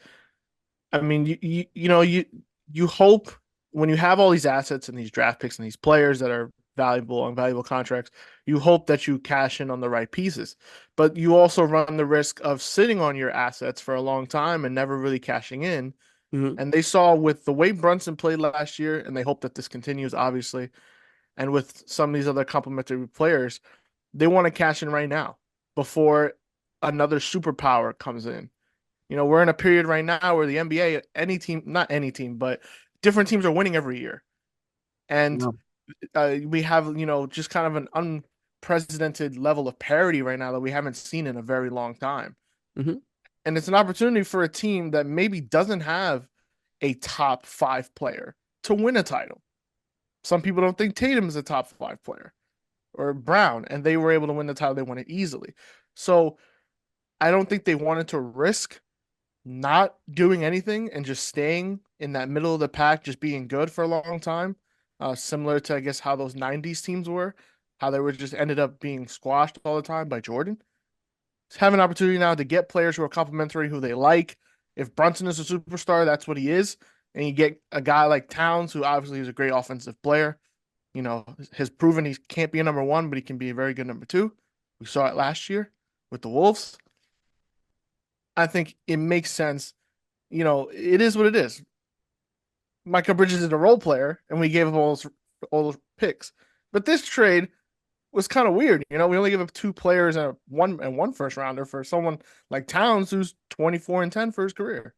I mean, you hope when you have all these assets and these draft picks and these players that are valuable on valuable contracts, you hope that you cash in on the right pieces. But you also run the risk of sitting on your assets for a long time and never really cashing in. Hmm. And they saw with the way Brunson played last year, and they hope that this continues, obviously, and with some of these other complementary players, they want to cash in right now before another superpower comes in. We're in a period right now where the NBA, any team, not any team, but different teams are winning every year. And Yeah. we have, just kind of an unprecedented level of parity right now that we haven't seen in a very long time. Hmm. And it's an opportunity for a team that maybe doesn't have a top five player to win a title. Some people don't think Tatum is a top five player or Brown, and they were able to win the title. They won it easily. So I don't think they wanted to risk not doing anything and just staying in that middle of the pack, just being good for a long time. Similar to, I guess, how those 90s teams were, how they were just ended up being squashed all the time by Jordan. Have an opportunity now to get players who are complementary, who they like. If Brunson is a superstar, that's what he is. And you get a guy like Towns, who obviously is a great offensive player. Has proven he can't be a number one, but he can be a very good number two. We saw it last year with the Wolves. I think it makes sense. It is what it is. Michael Bridges is a role player, and we gave him all those picks. But this trade was kind of weird. We only give up two players and one first rounder for someone like Towns, who's 24-10 for his career.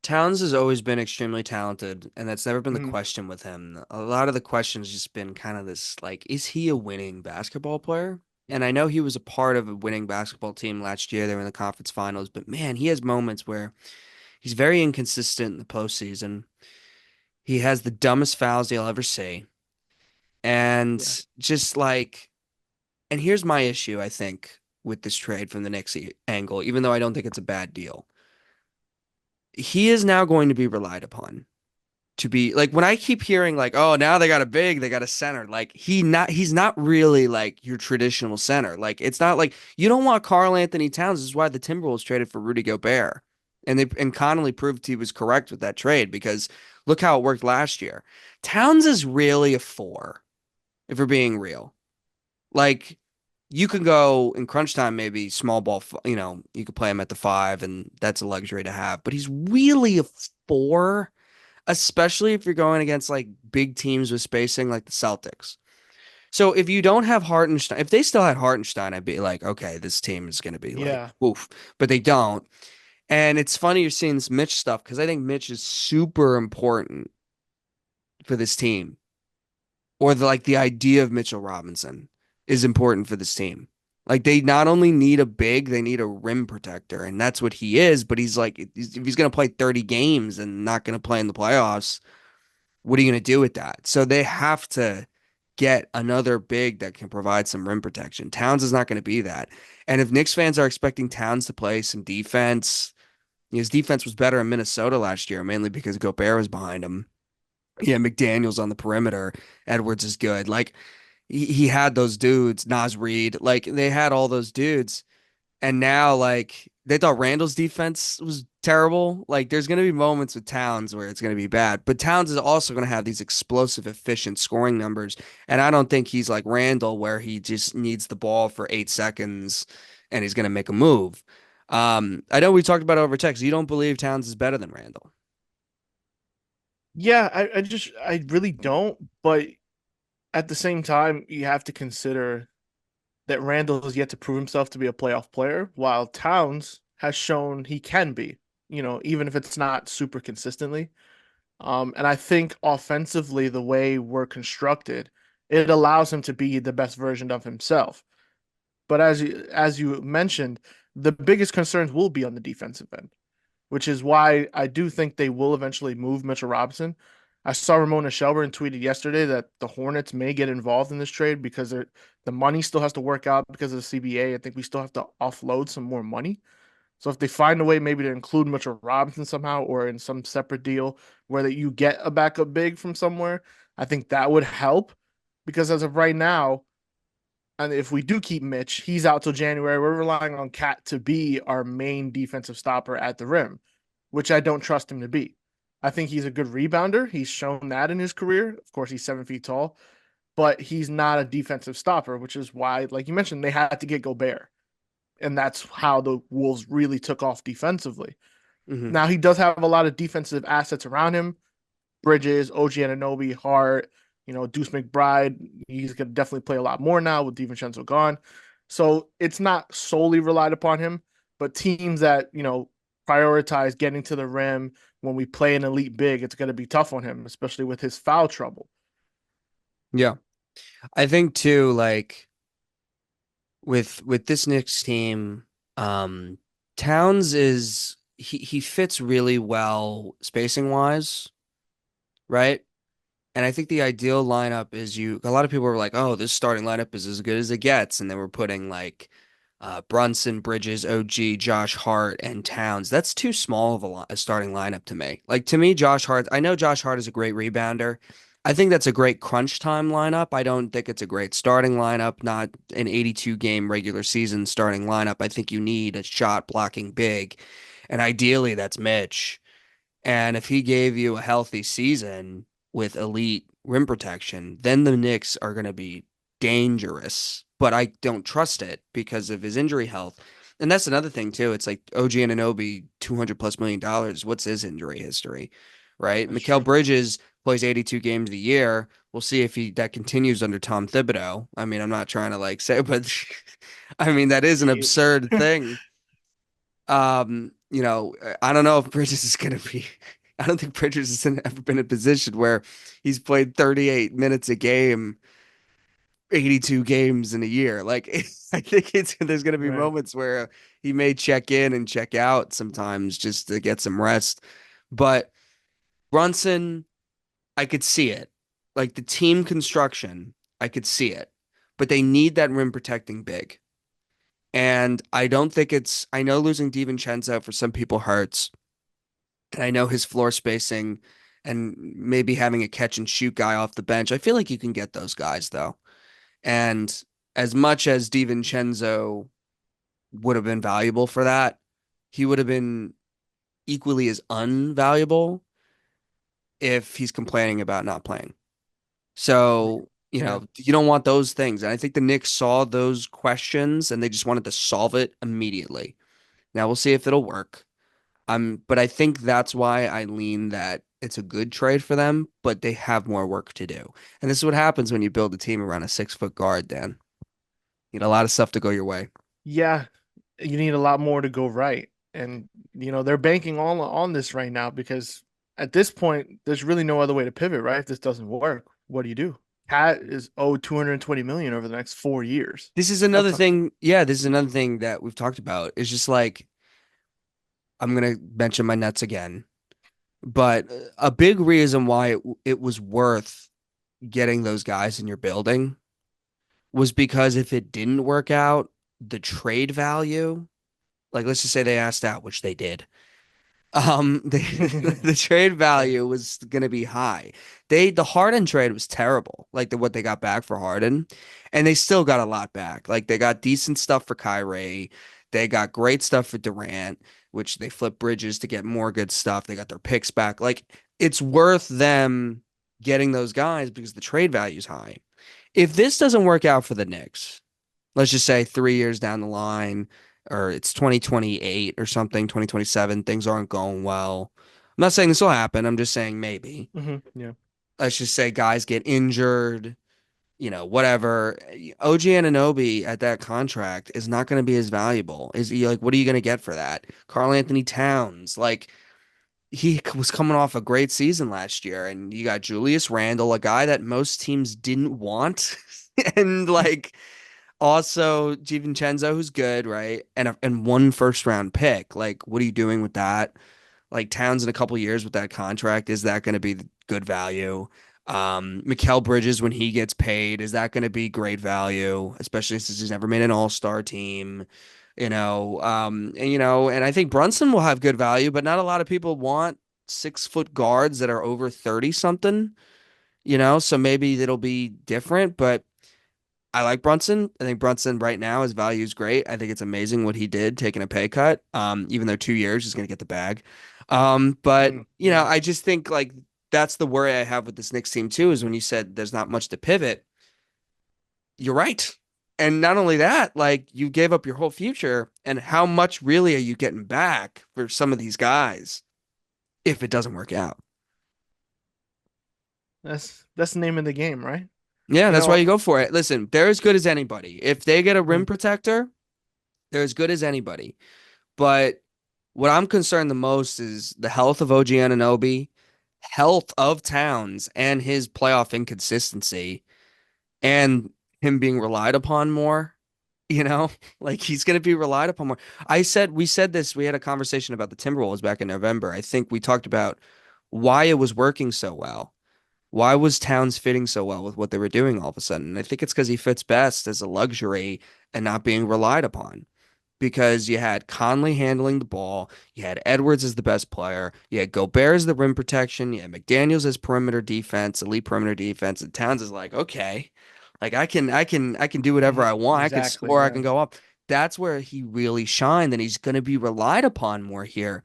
Towns has always been extremely talented, and that's never been the Mhm. question with him. A lot of the questions just been kind of this like, is he a winning basketball player? And I know he was a part of a winning basketball team last year. They were in the conference finals, but man, he has moments where he's very inconsistent in the postseason. He has the dumbest fouls you'll ever see. And Yeah. just like, and here's my issue, I think, with this trade from the Knicks angle, even though I don't think it's a bad deal. He is now going to be relied upon to be like when I keep hearing like, oh, now they got a big, they got a center. Like he's not really like your traditional center. Like it's not like you don't want Karl Anthony Towns. This is why the Timberwolves traded for Rudy Gobert. And Connolly proved he was correct with that trade because look how it worked last year. Towns is really a four, if we're being real. Like you can go in crunch time, maybe small ball, you could play him at the five, and that's a luxury to have. But he's really a four, especially if you're going against like big teams with spacing like the Celtics. So if you don't have Hartenstein, if they still had Hartenstein, I'd be like, okay, this team is going to be like, Yeah. woof. But they don't. And it's funny you're seeing this Mitch stuff because I think Mitch is super important for this team. Or the idea of Mitchell Robinson is important for this team. Like they not only need a big, they need a rim protector, and that's what he is. But he's like, if he's going to play 30 games and not going to play in the playoffs, what are you going to do with that? So they have to get another big that can provide some rim protection. Towns is not going to be that. And if Knicks fans are expecting Towns to play some defense, his defense was better in Minnesota last year, mainly because Gobert was behind him. Yeah, McDaniel's on the perimeter. Edwards is good. Like he had those dudes, Nas Reed, like they had all those dudes. And now like they thought Randall's defense was terrible. Like there's gonna be moments with Towns where it's gonna be bad. But Towns is also gonna have these explosive, efficient scoring numbers. And I don't think he's like Randall where he just needs the ball for 8 seconds and he's gonna make a move. I know we talked about it over text. You don't believe Towns is better than Randall. Yeah, I really don't, but at the same time, you have to consider that Randall has yet to prove himself to be a playoff player, while Towns has shown he can be, even if it's not super consistently. And I think offensively, the way we're constructed, it allows him to be the best version of himself. But as you mentioned, the biggest concerns will be on the defensive end, which is why I do think they will eventually move Mitchell Robinson. I saw Ramona Shelburne tweeted yesterday that the Hornets may get involved in this trade because the money still has to work out because of the CBA. I think we still have to offload some more money. So if they find a way maybe to include Mitchell Robinson somehow or in some separate deal where that you get a backup big from somewhere, I think that would help. Because as of right now, and if we do keep Mitch, he's out till January. We're relying on Cat to be our main defensive stopper at the rim, which I don't trust him to be. I think he's a good rebounder. He's shown that in his career. Of course, he's 7 feet tall, but he's not a defensive stopper, which is why, like you mentioned, they had to get Gobert. And that's how the Wolves really took off defensively. Hmm. Now, he does have a lot of defensive assets around him. Bridges, OG Anunoby, Hart, Deuce McBride. He's going to definitely play a lot more now with DiVincenzo gone. So it's not solely relied upon him, but teams that, prioritize getting to the rim when we play an elite big, it's going to be tough on him, especially with his foul trouble. Yeah. I think too, like with this Knicks team, um, Towns is he fits really well spacing wise, right? And I think the ideal lineup is a lot of people were like, oh, this starting lineup is as good as it gets. And they were putting like Brunson, Bridges, OG, Josh Hart, and Towns. That's too small of a starting lineup to me. Like to me, I know Josh Hart is a great rebounder. I think that's a great crunch time lineup. I don't think it's a great starting lineup, not an 82 game regular season starting lineup. I think you need a shot blocking big. And ideally, that's Mitch. And if he gave you a healthy season with elite rim protection, then the Knicks are going to be dangerous. But I don't trust it because of his injury health. And that's another thing too. It's like OG Anunoby, $200+ million. What's his injury history, right? That's Mikal true. Bridges plays 82 games a year. We'll see if he that continues under Tom Thibodeau. I mean, I'm not trying to like say, but I mean that is an Yeah. absurd thing. I don't know if Bridges is going to be. I don't think Bridges has ever been in a position where he's played 38 minutes a game, 82 games in a year. Like I think there's going to be Right. moments where he may check in and check out sometimes just to get some rest. But Brunson, I could see it. Like the team construction, I could see it. But they need that rim protecting big. And I don't think I know losing DiVincenzo for some people hurts. And I know his floor spacing and maybe having a catch and shoot guy off the bench. I feel like you can get those guys though. And as much as DiVincenzo would have been valuable for that, he would have been equally as unvaluable if he's complaining about not playing. So, Yeah. you don't want those things. And I think the Knicks saw those questions and they just wanted to solve it immediately. Now we'll see if it'll work. But I think that's why I lean that it's a good trade for them, but they have more work to do. And this is what happens when you build a team around a 6 foot guard, Dan. You know, a lot of stuff to go your way. Yeah. You need a lot more to go right. And, they're banking all on this right now because at this point, there's really no other way to pivot, right? If this doesn't work, what do you do? Cat is owed 220 million over the next 4 years. This is another That's thing. Yeah, this is another thing that we've talked about. It's just like, I'm going to mention my Nets again, but a big reason why it was worth getting those guys in your building was because if it didn't work out, the trade value, like let's just say they asked out, which they did. The the trade right. value was going to be high. The Harden trade was terrible, like what they got back for Harden, and they still got a lot back. Like they got decent stuff for Kyrie, they got great stuff for Durant, which they flipped Bridges to get more good stuff. They got their picks back. Like it's worth them getting those guys because the trade value is high. If this doesn't work out for the Knicks, let's just say 3 years down the line, or it's 2028 or something, 2027, things aren't going well. I'm not saying this will happen. I'm just saying maybe. Yeah. Let's just say guys get injured, whatever. OG Anunoby at that contract is not going to be as valuable. Is he like, what are you going to get for that? Karl Anthony Towns, like, he was coming off a great season last year, and you got Julius Randle, a guy that most teams didn't want. And like also, DiVincenzo, who's good, right? And one first round pick. Like, what are you doing with that? Like Towns in a couple years with that contract, is that going to be good value? Mikal Bridges when he gets paid, is that going to be great value? Especially since he's never made an all-star team. And I think Brunson will have good value, but not a lot of people want 6 foot guards that are over 30 something, so maybe it'll be different, but I like Brunson. I think Brunson right now, his value is great. I think it's amazing what he did, taking a pay cut. Even though 2 years he's going to get the bag. But Yeah. I just think like that's the worry I have with this Knicks team too, is when you said there's not much to pivot. You're right. And not only that, like you gave up your whole future, and how much really are you getting back for some of these guys if it doesn't work out? That's the name of the game, right? Yeah, You that's why know, you go for it. Listen, they're as good as anybody. If they get a rim mm, protector, they're as good as anybody. But what I'm concerned the most is the health of OG Anunoby, health of Towns, and his playoff inconsistency, and him being relied upon more. You know, like he's going to be relied upon more. We said this, we had a conversation about the Timberwolves back in November. I think we talked about why it was working so well. Why was Towns fitting so well with what they were doing all of a sudden? And I think it's because he fits best as a luxury and not being relied upon, because you had Conley handling the ball, you had Edwards as the best player, you had Gobert as the rim protection, you had McDaniels as perimeter defense, elite perimeter defense, and Towns is like, okay, like I can do whatever I want. I could exactly. score, I Yeah. can go up. That's where he really shined, and he's going to be relied upon more here,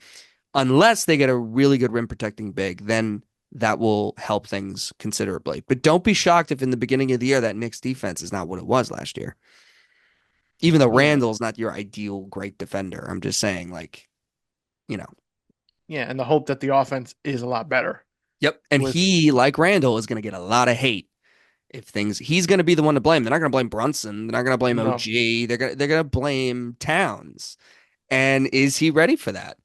unless they get a really good rim protecting big. Then that will help things considerably. But don't be shocked if in the beginning of the year that Knicks defense is not what it was last year, even though Yeah. Randall's not your ideal great defender. I'm just saying, like, you know. Yeah. And the hope that the offense is a lot better Yep. And with he, like Randall, is going to get a lot of hate if he's going to be the one to blame. They're not going to blame Brunson. They're not going to blame no. OG. They're going to blame Towns. And is he ready for that?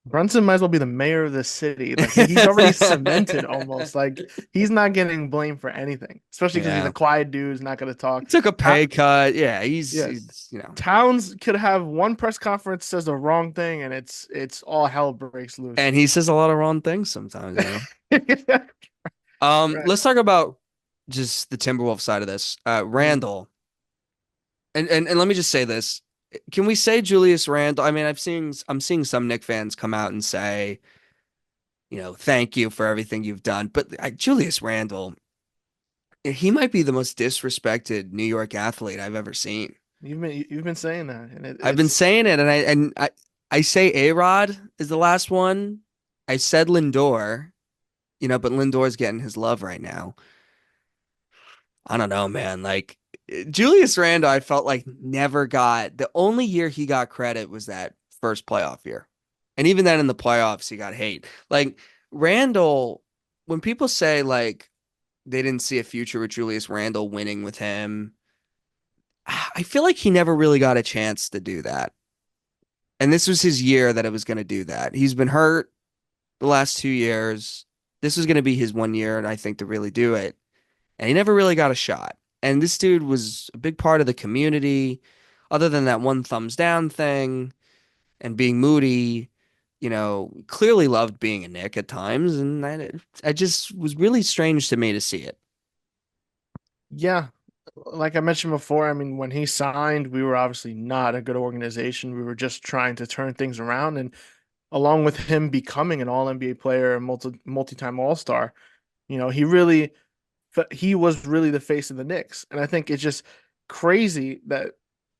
Brunson might as well be the mayor of the city. Like he's already cemented almost. Like he's not getting blamed for anything, especially because he's a Yeah. quiet dude, who's not going to He talk. took a Ta- pay cut. Yeah, he's, yeah, he's. Towns could have one press conference, says the wrong thing, and it's all hell breaks loose. And he says a lot of wrong things sometimes. Right. Let's talk about just the Timberwolves side of this. Mm. Randall. And let me just say this. Can we say Julius Randle? I mean, I'm seeing some Knick fans come out and say, thank you for everything you've done. But Julius Randle, he might be the most disrespected New York athlete I've ever seen. You've been saying that, and I've been it's saying it, and I say A-Rod is the last one. I said Lindor, but Lindor's getting his love right now. I don't know, man. Like Julius Randle, I felt like never got the only year he got credit was that first playoff year. And even then in the playoffs, he got hate. Like Randle, when people say like they didn't see a future with Julius Randle winning with him, I feel like he never really got a chance to do that. And this was his year that it was going to do that. He's been hurt the last 2 years. This was going to be his one year, and I think to really do it. And he never really got a shot. And this dude was a big part of the community, other than that one thumbs down thing and being moody. Clearly loved being a Knick at times, and I just was really strange to me to see it. yeah. Like I mentioned before, I mean, when he signed, we were obviously not a good organization. We were just trying to turn things around, and along with him becoming an All NBA player, and multi-time All Star, he was really the face of the Knicks. And I think it's just crazy that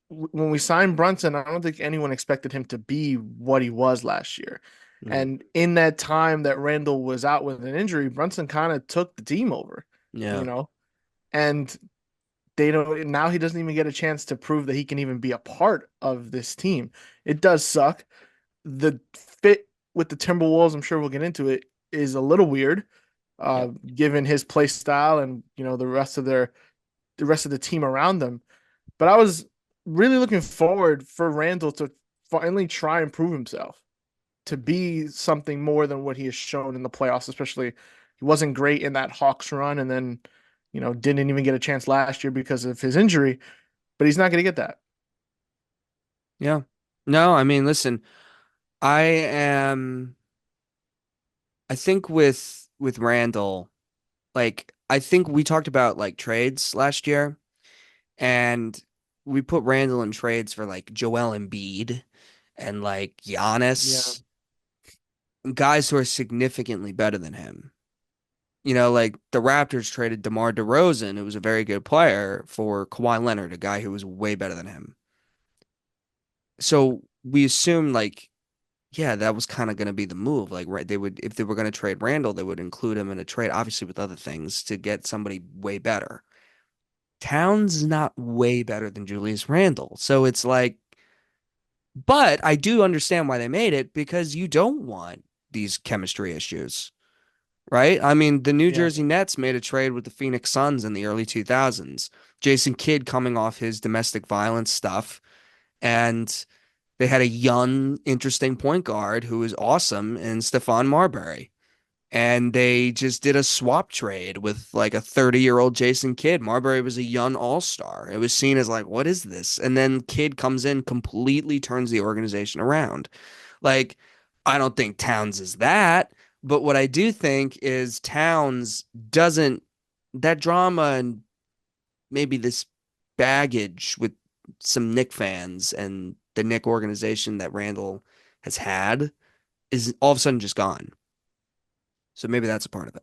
when we signed Brunson, I don't think anyone expected him to be what he was last year. Mm. And in that time that Randall was out with an injury, Brunson kind of took the team over, you Yeah. know, and they don't now he doesn't even get a chance to prove that he can even be a part of this team. It does suck. The fit with the Timberwolves, I'm sure we'll get into it, is a little weird, Yep. given his play style and the rest of the team around them. But I was really looking forward for Randall to finally try and prove himself to be something more than what he has shown in the playoffs, especially he wasn't great in that Hawks run and then, didn't even get a chance last year because of his injury, but he's not going to get that. Yeah. No, I mean, listen, I am. I think with Randall, like I think we talked about like trades last year, and we put Randall in trades for like Joel Embiid and like Yeah. Giannis, guys who are significantly better than him. You know, like the Raptors traded DeMar DeRozan, who was a very good player, for Kawhi Leonard, a guy who was way better than him. So we assumed like, yeah, that was kind of going to be the move. Like, right, they would, if they were going to trade Randall, they would include him in a trade, obviously with other things to get somebody way better. Towns is not way better than Julius Randle. So it's like, but I do understand why they made it because you don't want these chemistry issues, right? I mean, the New Yeah. Jersey Nets made a trade with the Phoenix Suns in the early 2000s. Jason Kidd coming off his domestic violence stuff, and they had a young, interesting point guard who was awesome in Stephon Marbury. And they just did a swap trade with like a 30-year-old Jason Kidd. Marbury was a young all-star. It was seen as like, what is this? And then Kidd comes in, completely turns the organization around. Like, I don't think Towns is that, but what I do think is Towns doesn't, that drama and maybe this baggage with some Knick fans and the Knick organization that Randall has had is all of a sudden just gone. So maybe that's a part of it.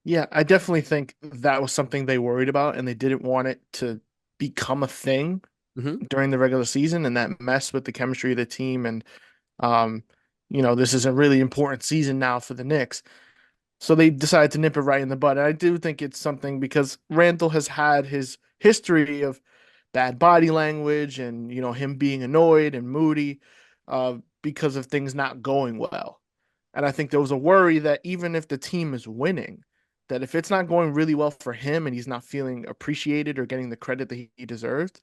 Yeah, I definitely think that was something they worried about, and they didn't want it to become a thing Hmm. during the regular season, and that mess with the chemistry of the team. And um, this is a really important season now for the Knicks. So they decided to nip it right in the bud. And I do think it's something because Randall has had his history of bad body language and, him being annoyed and moody because of things not going well. And I think there was a worry that even if the team is winning, that if it's not going really well for him and he's not feeling appreciated or getting the credit that he deserved,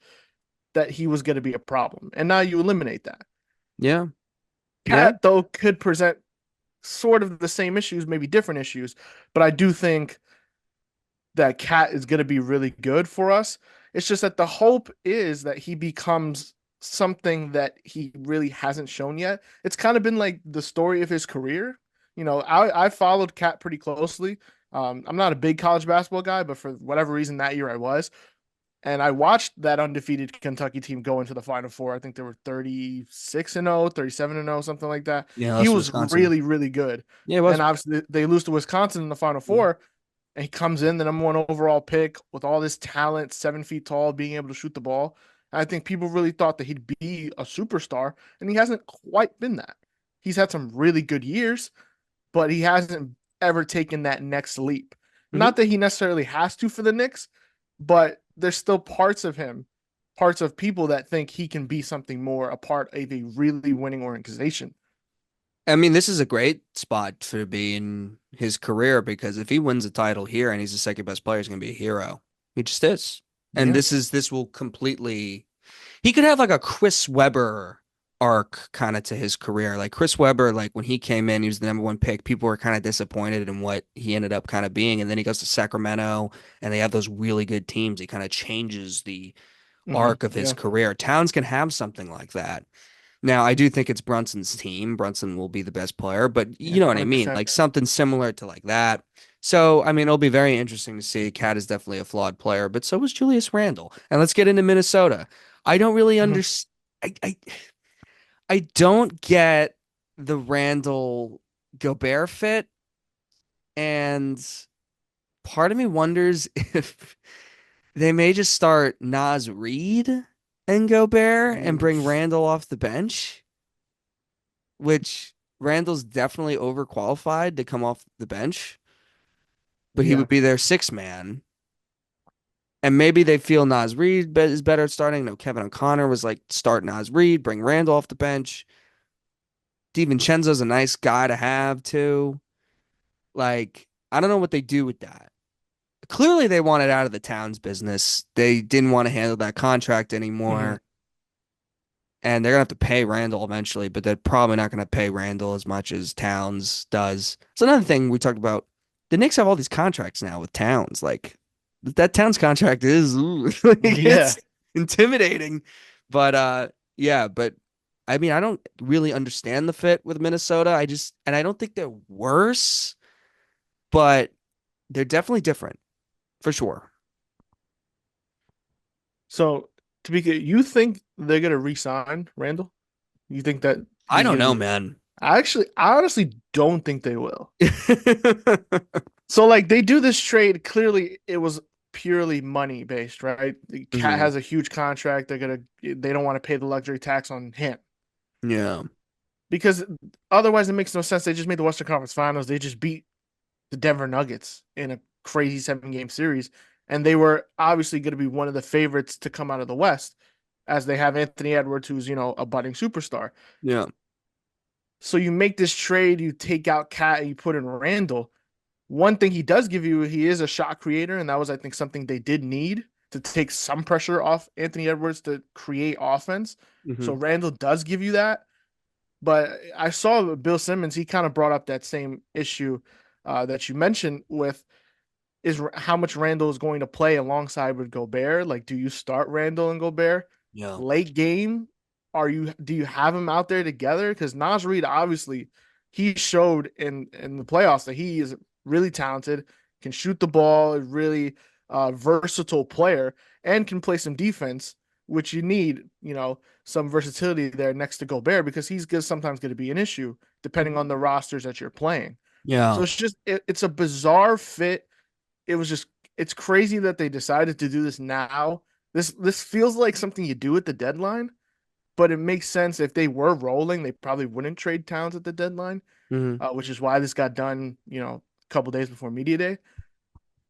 that he was going to be a problem. And now you eliminate that. Yeah. Yeah. Cat, though, could present sort of the same issues, maybe different issues, but I do think that Cat is going to be really good for us. It's just that the hope is that he becomes something that he really hasn't shown yet. It's kind of been like the story of his career. I followed Cat pretty closely. I'm not a big college basketball guy, but for whatever reason that year I was. And I watched that undefeated Kentucky team go into the Final Four. I think they were 36 and 0, 37 and 0, something like that. Yeah, He that's was Wisconsin. really, really good. Yeah, it And was. obviously they lose to Wisconsin in the Final Four. And he comes in the number one overall pick with all this talent, 7 feet tall, being able to shoot the ball. And I think people really thought that he'd be a superstar, and he hasn't quite been that. He's had some really good years, but he hasn't ever taken that next leap. Hmm. Not that he necessarily has to for the Knicks, but there's still parts of him, parts of people that think he can be something more, a part of a really winning organization. I mean, this is a great spot to be in his career because if he wins a title here and he's the second best player, he's going to be a hero. He just is. And Yeah. this will completely, he could have like a Chris Webber arc kind of to his career. Like Chris Webber, like when he came in, he was the number one pick. People were kind of disappointed in what he ended up kind of being. And then he goes to Sacramento and they have those really good teams. He kind of changes the arc of his Yeah. career. Towns can have something like that. Now, I do think it's Brunson's team. Brunson will be the best player, but Yeah. you know what I mean? 100%. Like something similar to like that. So, I mean, it'll be very interesting to see. Cat is definitely a flawed player, but so was Julius Randle. And let's get into Minnesota. I don't really Mhm. understand. I don't get the Randall Gobert fit, and part of me wonders if they may just start Nas Reed and Gobert and bring Oof. Randall off the bench, which Randall's definitely overqualified to come off the bench, but he Yeah. would be their sixth man. And maybe they feel Nas Reed is better at starting. No, Kevin O'Connor was like, start Nas Reed, bring Randall off the bench. DiVincenzo's a nice guy to have too. Like, I don't know what they do with that. Clearly, they wanted out of the Towns business. They didn't want to handle that contract hmm anymore. And they're gonna have to pay Randall eventually, but they're probably not gonna pay Randall as much as Towns does. So another thing we talked about, the Knicks have all these contracts now with Towns. Like that Towns contract is like, Yeah. it's intimidating. But yeah, but I mean I don't really understand the fit with Minnesota. I don't think they're worse, but they're definitely different for sure. So To be clear, you think they're gonna re-sign Randall? You think that I he's don't gonna know, be? man. I honestly don't think they will. So like they do this trade. Clearly, it was purely money based, right? The Cat hmm has a huge contract. They don't want to pay the luxury tax on him Yeah. because otherwise it makes no sense. They just made the Western Conference Finals. They just beat the Denver Nuggets in a crazy 7 game series, and they were obviously going to be one of the favorites to come out of the West, as they have Anthony Edwards, who's a budding superstar. Yeah. So you make this trade, you take out Cat, and you put in Randall. One thing he does give you, he is a shot creator, and that was, I think, something they did need to take some pressure off Anthony Edwards to create offense. hmm So Randall does give you that. But I saw Bill Simmons, he kind of brought up that same issue that you mentioned with is how much Randall is going to play alongside with Gobert. Like, do you start Randall and Gobert Yeah. late game? Do you have him out there together? Because Naz Reid obviously he showed in the playoffs that he is really talented, can shoot the ball, is really versatile player, and can play some defense, which you need. Some versatility there next to Gobert because sometimes going to be an issue depending on the rosters that you're playing. Yeah. So it's a bizarre fit. It's crazy that they decided to do this now. This feels like something you do at the deadline, but it makes sense if they were rolling, they probably wouldn't trade Towns at the deadline, hmm which is why this got done, a couple days before media day.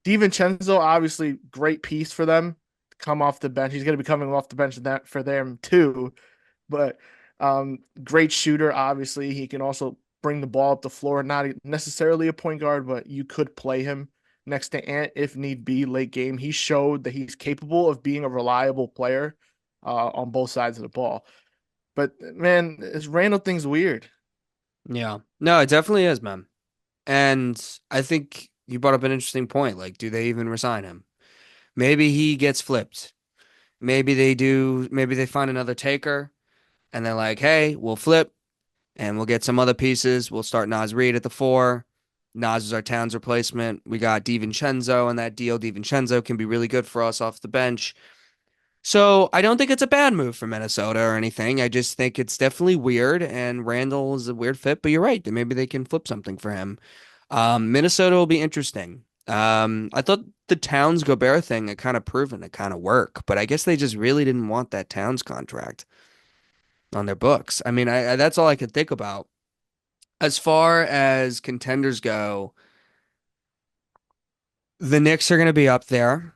DiVincenzo, obviously, great piece for them. Come off the bench, he's going to be coming off the bench that for them too. But great shooter, obviously. He can also bring the ball up the floor. Not necessarily a point guard, but you could play him next to Ant if need be late game. He showed that he's capable of being a reliable player on both sides of the ball. But man, this Randall thing's weird. Yeah. No, it definitely is, man. And I think you brought up an interesting point. Like, do they even resign him? Maybe he gets flipped. Maybe they do. Maybe they find another taker and they're like, hey, we'll flip and we'll get some other pieces. We'll start Naz Reid at the four. Naz is our Towns replacement. We got DiVincenzo in that deal. DiVincenzo can be really good for us off the bench. So I don't think it's a bad move for Minnesota or anything. I just think it's definitely weird, and Randall is a weird fit. But you're right. Maybe they can flip something for him. Minnesota will be interesting. I thought the Towns Gobert thing had kind of proven to kind of work, but I guess they just really didn't want that Towns contract on their books. I mean, that's all I could think about. As far as contenders go, the Knicks are going to be up there,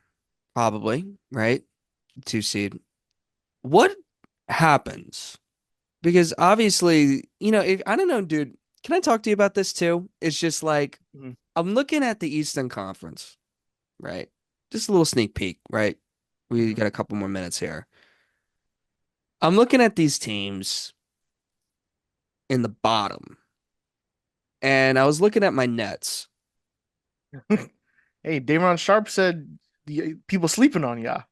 probably, right? 2 seed. What happens? Because obviously, if I don't know, dude, can I talk to you about this too? It's just like Mhm. I'm looking at the Eastern Conference, right? Just a little sneak peek, right? We Mhm. got a couple more minutes here. I'm looking at these teams in the bottom, and I was looking at my Nets. Hey, Dameron Sharp said people sleeping on ya.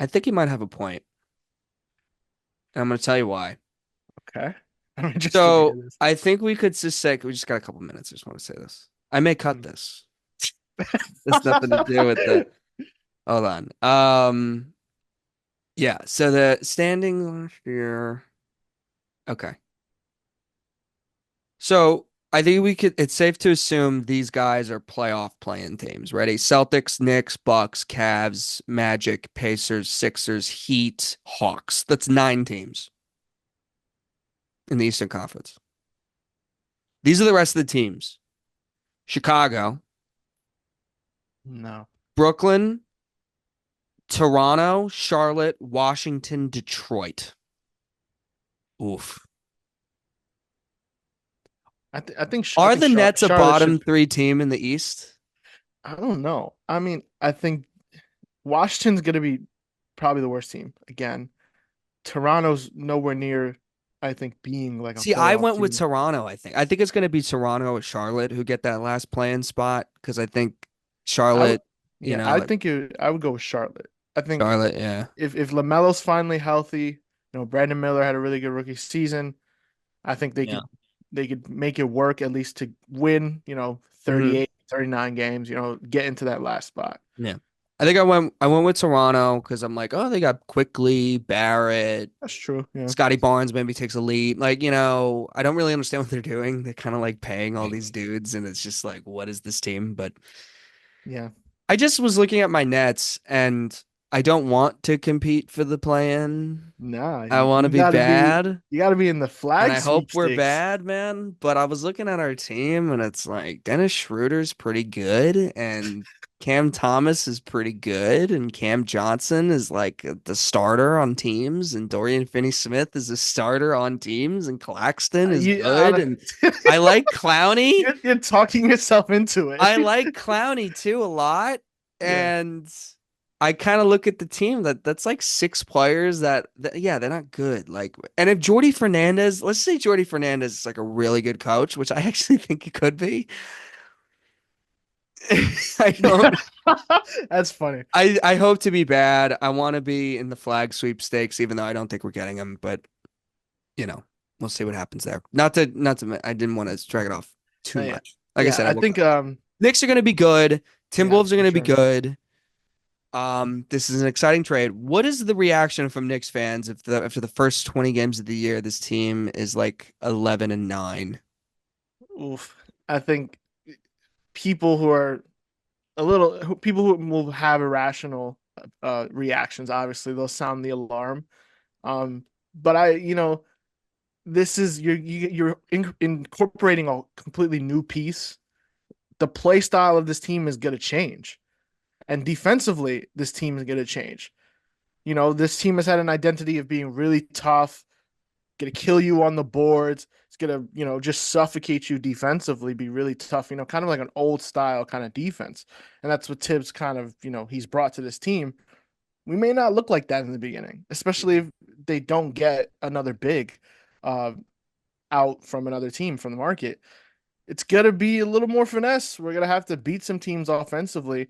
I think he might have a point, and I'm going to tell you why. Okay. I'm interested to hear So this. I think we could just say we just got a couple minutes. I just want to say this. I may cut this. It's nothing to do with the. Hold on. Yeah. So the standing last year. Okay. So I think we could. It's safe to assume these guys are playoff playing teams. Ready? Celtics, Knicks, Bucks, Cavs, Magic, Pacers, Sixers, Heat, Hawks. That's 9 teams in the Eastern Conference. These are the rest of the teams: Chicago, No. Brooklyn, Toronto, Charlotte, Washington, Detroit. Oof. I Are think the Nets a Charlotte bottom should. three team in the East? I don't know. I mean, I think Washington's going to be probably the worst team again. Toronto's nowhere near, I think, being like a See, I playoff went with team. Toronto, I think. I think it's going to be Toronto or Charlotte who get that last playing spot because I think I would, Charlotte, yeah, I would go with Charlotte. I think Charlotte, yeah. if LaMelo's finally healthy, Brandon Miller had a really good rookie season. I think Yeah. they could make it work at least to win, hmm 38, 39 games, get into that last spot. Yeah. I think I went with Toronto because I'm like, oh, they got Quickly, Barrett, That's true. Yeah. Scotty Barnes maybe takes a lead. Like, I don't really understand what they're doing. They're kind of like paying all these dudes, and it's just like, what is this team? But Yeah. I just was looking at my Nets, and I don't want to compete for the play-in. Nah, I want to be bad. you gotta be in the And flag I hope we're sweepstakes. bad, man. But I was looking at our team and it's like Dennis Schroeder's pretty good and Cam Thomas is pretty good and Cam Johnson is like the starter on teams and Dorian Finney-Smith is a starter on teams and Claxton is You, good and I like Clowney. you're talking yourself into it. I like Clowney too a lot. Yeah. And I kind of look at the team that's like six players that yeah, they're not good. Like, and if Jordy Fernandez, let's say Jordy Fernandez is like a really good coach, which I actually think he could be. I don't. That's funny. I hope to be bad. I want to be in the flag sweepstakes, even though I don't think we're getting them. But you know, we'll see what happens there. Not to. I didn't want to drag it off too Yeah. much. Like I Yeah, said, I think Knicks are going to be good. yeah, Timberwolves are for going to be sure. good. This is an exciting trade. What is the reaction from Knicks fans if after the first 20 games of the year, this team is like 11-9? Oof. I think people who are people who will have irrational reactions, obviously they'll sound the alarm. But this is you're incorporating a completely new piece. The play style of this team is going to change. And defensively, this team is going to change. This team has had an identity of being really tough, going to kill you on the boards. It's going to, just suffocate you defensively, be really tough, kind of like an old style kind of defense. And that's what Tibbs kind of, he's brought to this team. We may not look like that in the beginning, especially if they don't get another big uh, out from another team from the market. It's going to be a little more finesse. We're going to have to beat some teams offensively.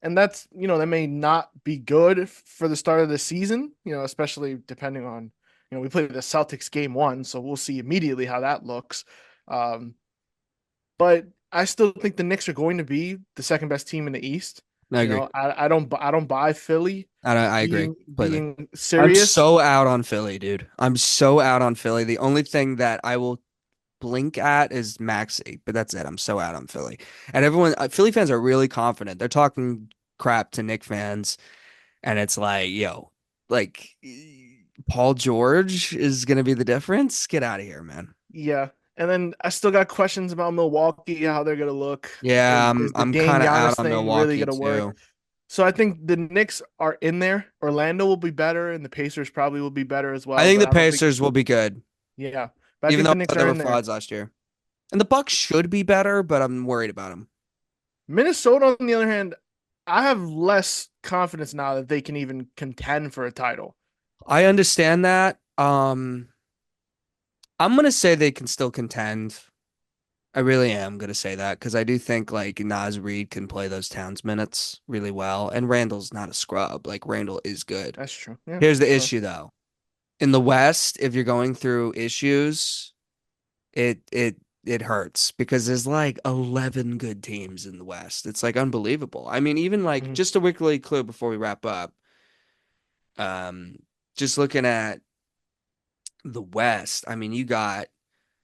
And that's, that may not be good for the start of the season, especially depending on, we played the Celtics game 1, so we'll see immediately how that looks. But I still think the Knicks are going to be the second best team in the East. I agree. I don't buy Philly I agree completely. being I'm serious. so out on Philly, dude. I'm so out on Philly. The only thing that I will blink at is Maxey, but that's it. I'm so out on Philly. And everyone, Philly fans are really confident. They're talking crap to Knick fans, and it's like, yo, like Paul George is gonna be the difference. Get out of here, man. Yeah. And then I still got questions about Milwaukee, how they're gonna look. Yeah, Is the I'm Dame kind of out Giannis on thing really Milwaukee gonna work? too. So I think the Knicks are in there. Orlando will be better, and the Pacers probably will be better as I well. think But the I don't think, Pacers will be good, yeah. But I even think though the I Knicks thought they are were in there. frauds last year. And the Bucks should be better, but I'm worried about them. Minnesota, on the other hand, I have less confidence now that they can even contend for a title. I understand that. I'm gonna say they can still contend. I really am gonna say that because I do think like Naz Reid can play those Towns minutes really well, and Randall's not a scrub. Like Randall is good. That's true. Yeah, Here's for the sure. issue though. In the West, if you're going through issues, it hurts because there's like 11 good teams in the West. It's like unbelievable. I mean, even like Mhm. just a weekly clue before we wrap up. Um, just looking at the West, I mean, you got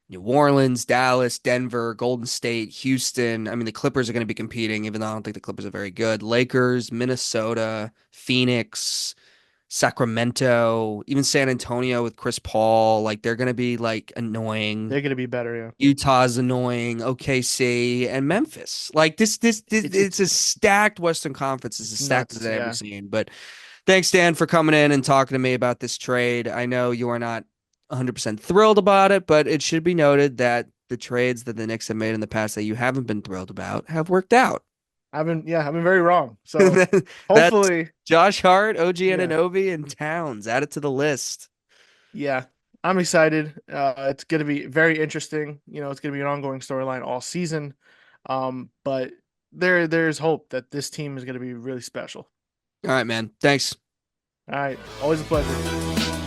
New Orleans, Dallas, Denver, Golden State, Houston. I mean, the Clippers are going to be competing, even though I don't think the Clippers are very good. Lakers, Minnesota, Phoenix, Sacramento, even San Antonio with Chris Paul. Like, they're going to be like annoying. They're gonna be better. Yeah. Utah's annoying, OKC, and Memphis. Like this It's it's a stacked Western Conference. It's as stacked as nuts. I've ever Yeah. seen. But thanks, Dan, for coming in and talking to me about this trade. I know you are not 100% thrilled about it, but it should be noted that the trades that the Knicks have made in the past that you haven't been thrilled about have worked out. I've been very wrong. So That's hopefully, Josh Hart, OG yeah. Anunoby, and Towns. Add it to the list. Yeah, I'm excited. It's going to be very interesting. It's going to be an ongoing storyline all season. But there's hope that this team is going to be really special. All right, man. Thanks. All right, always a pleasure.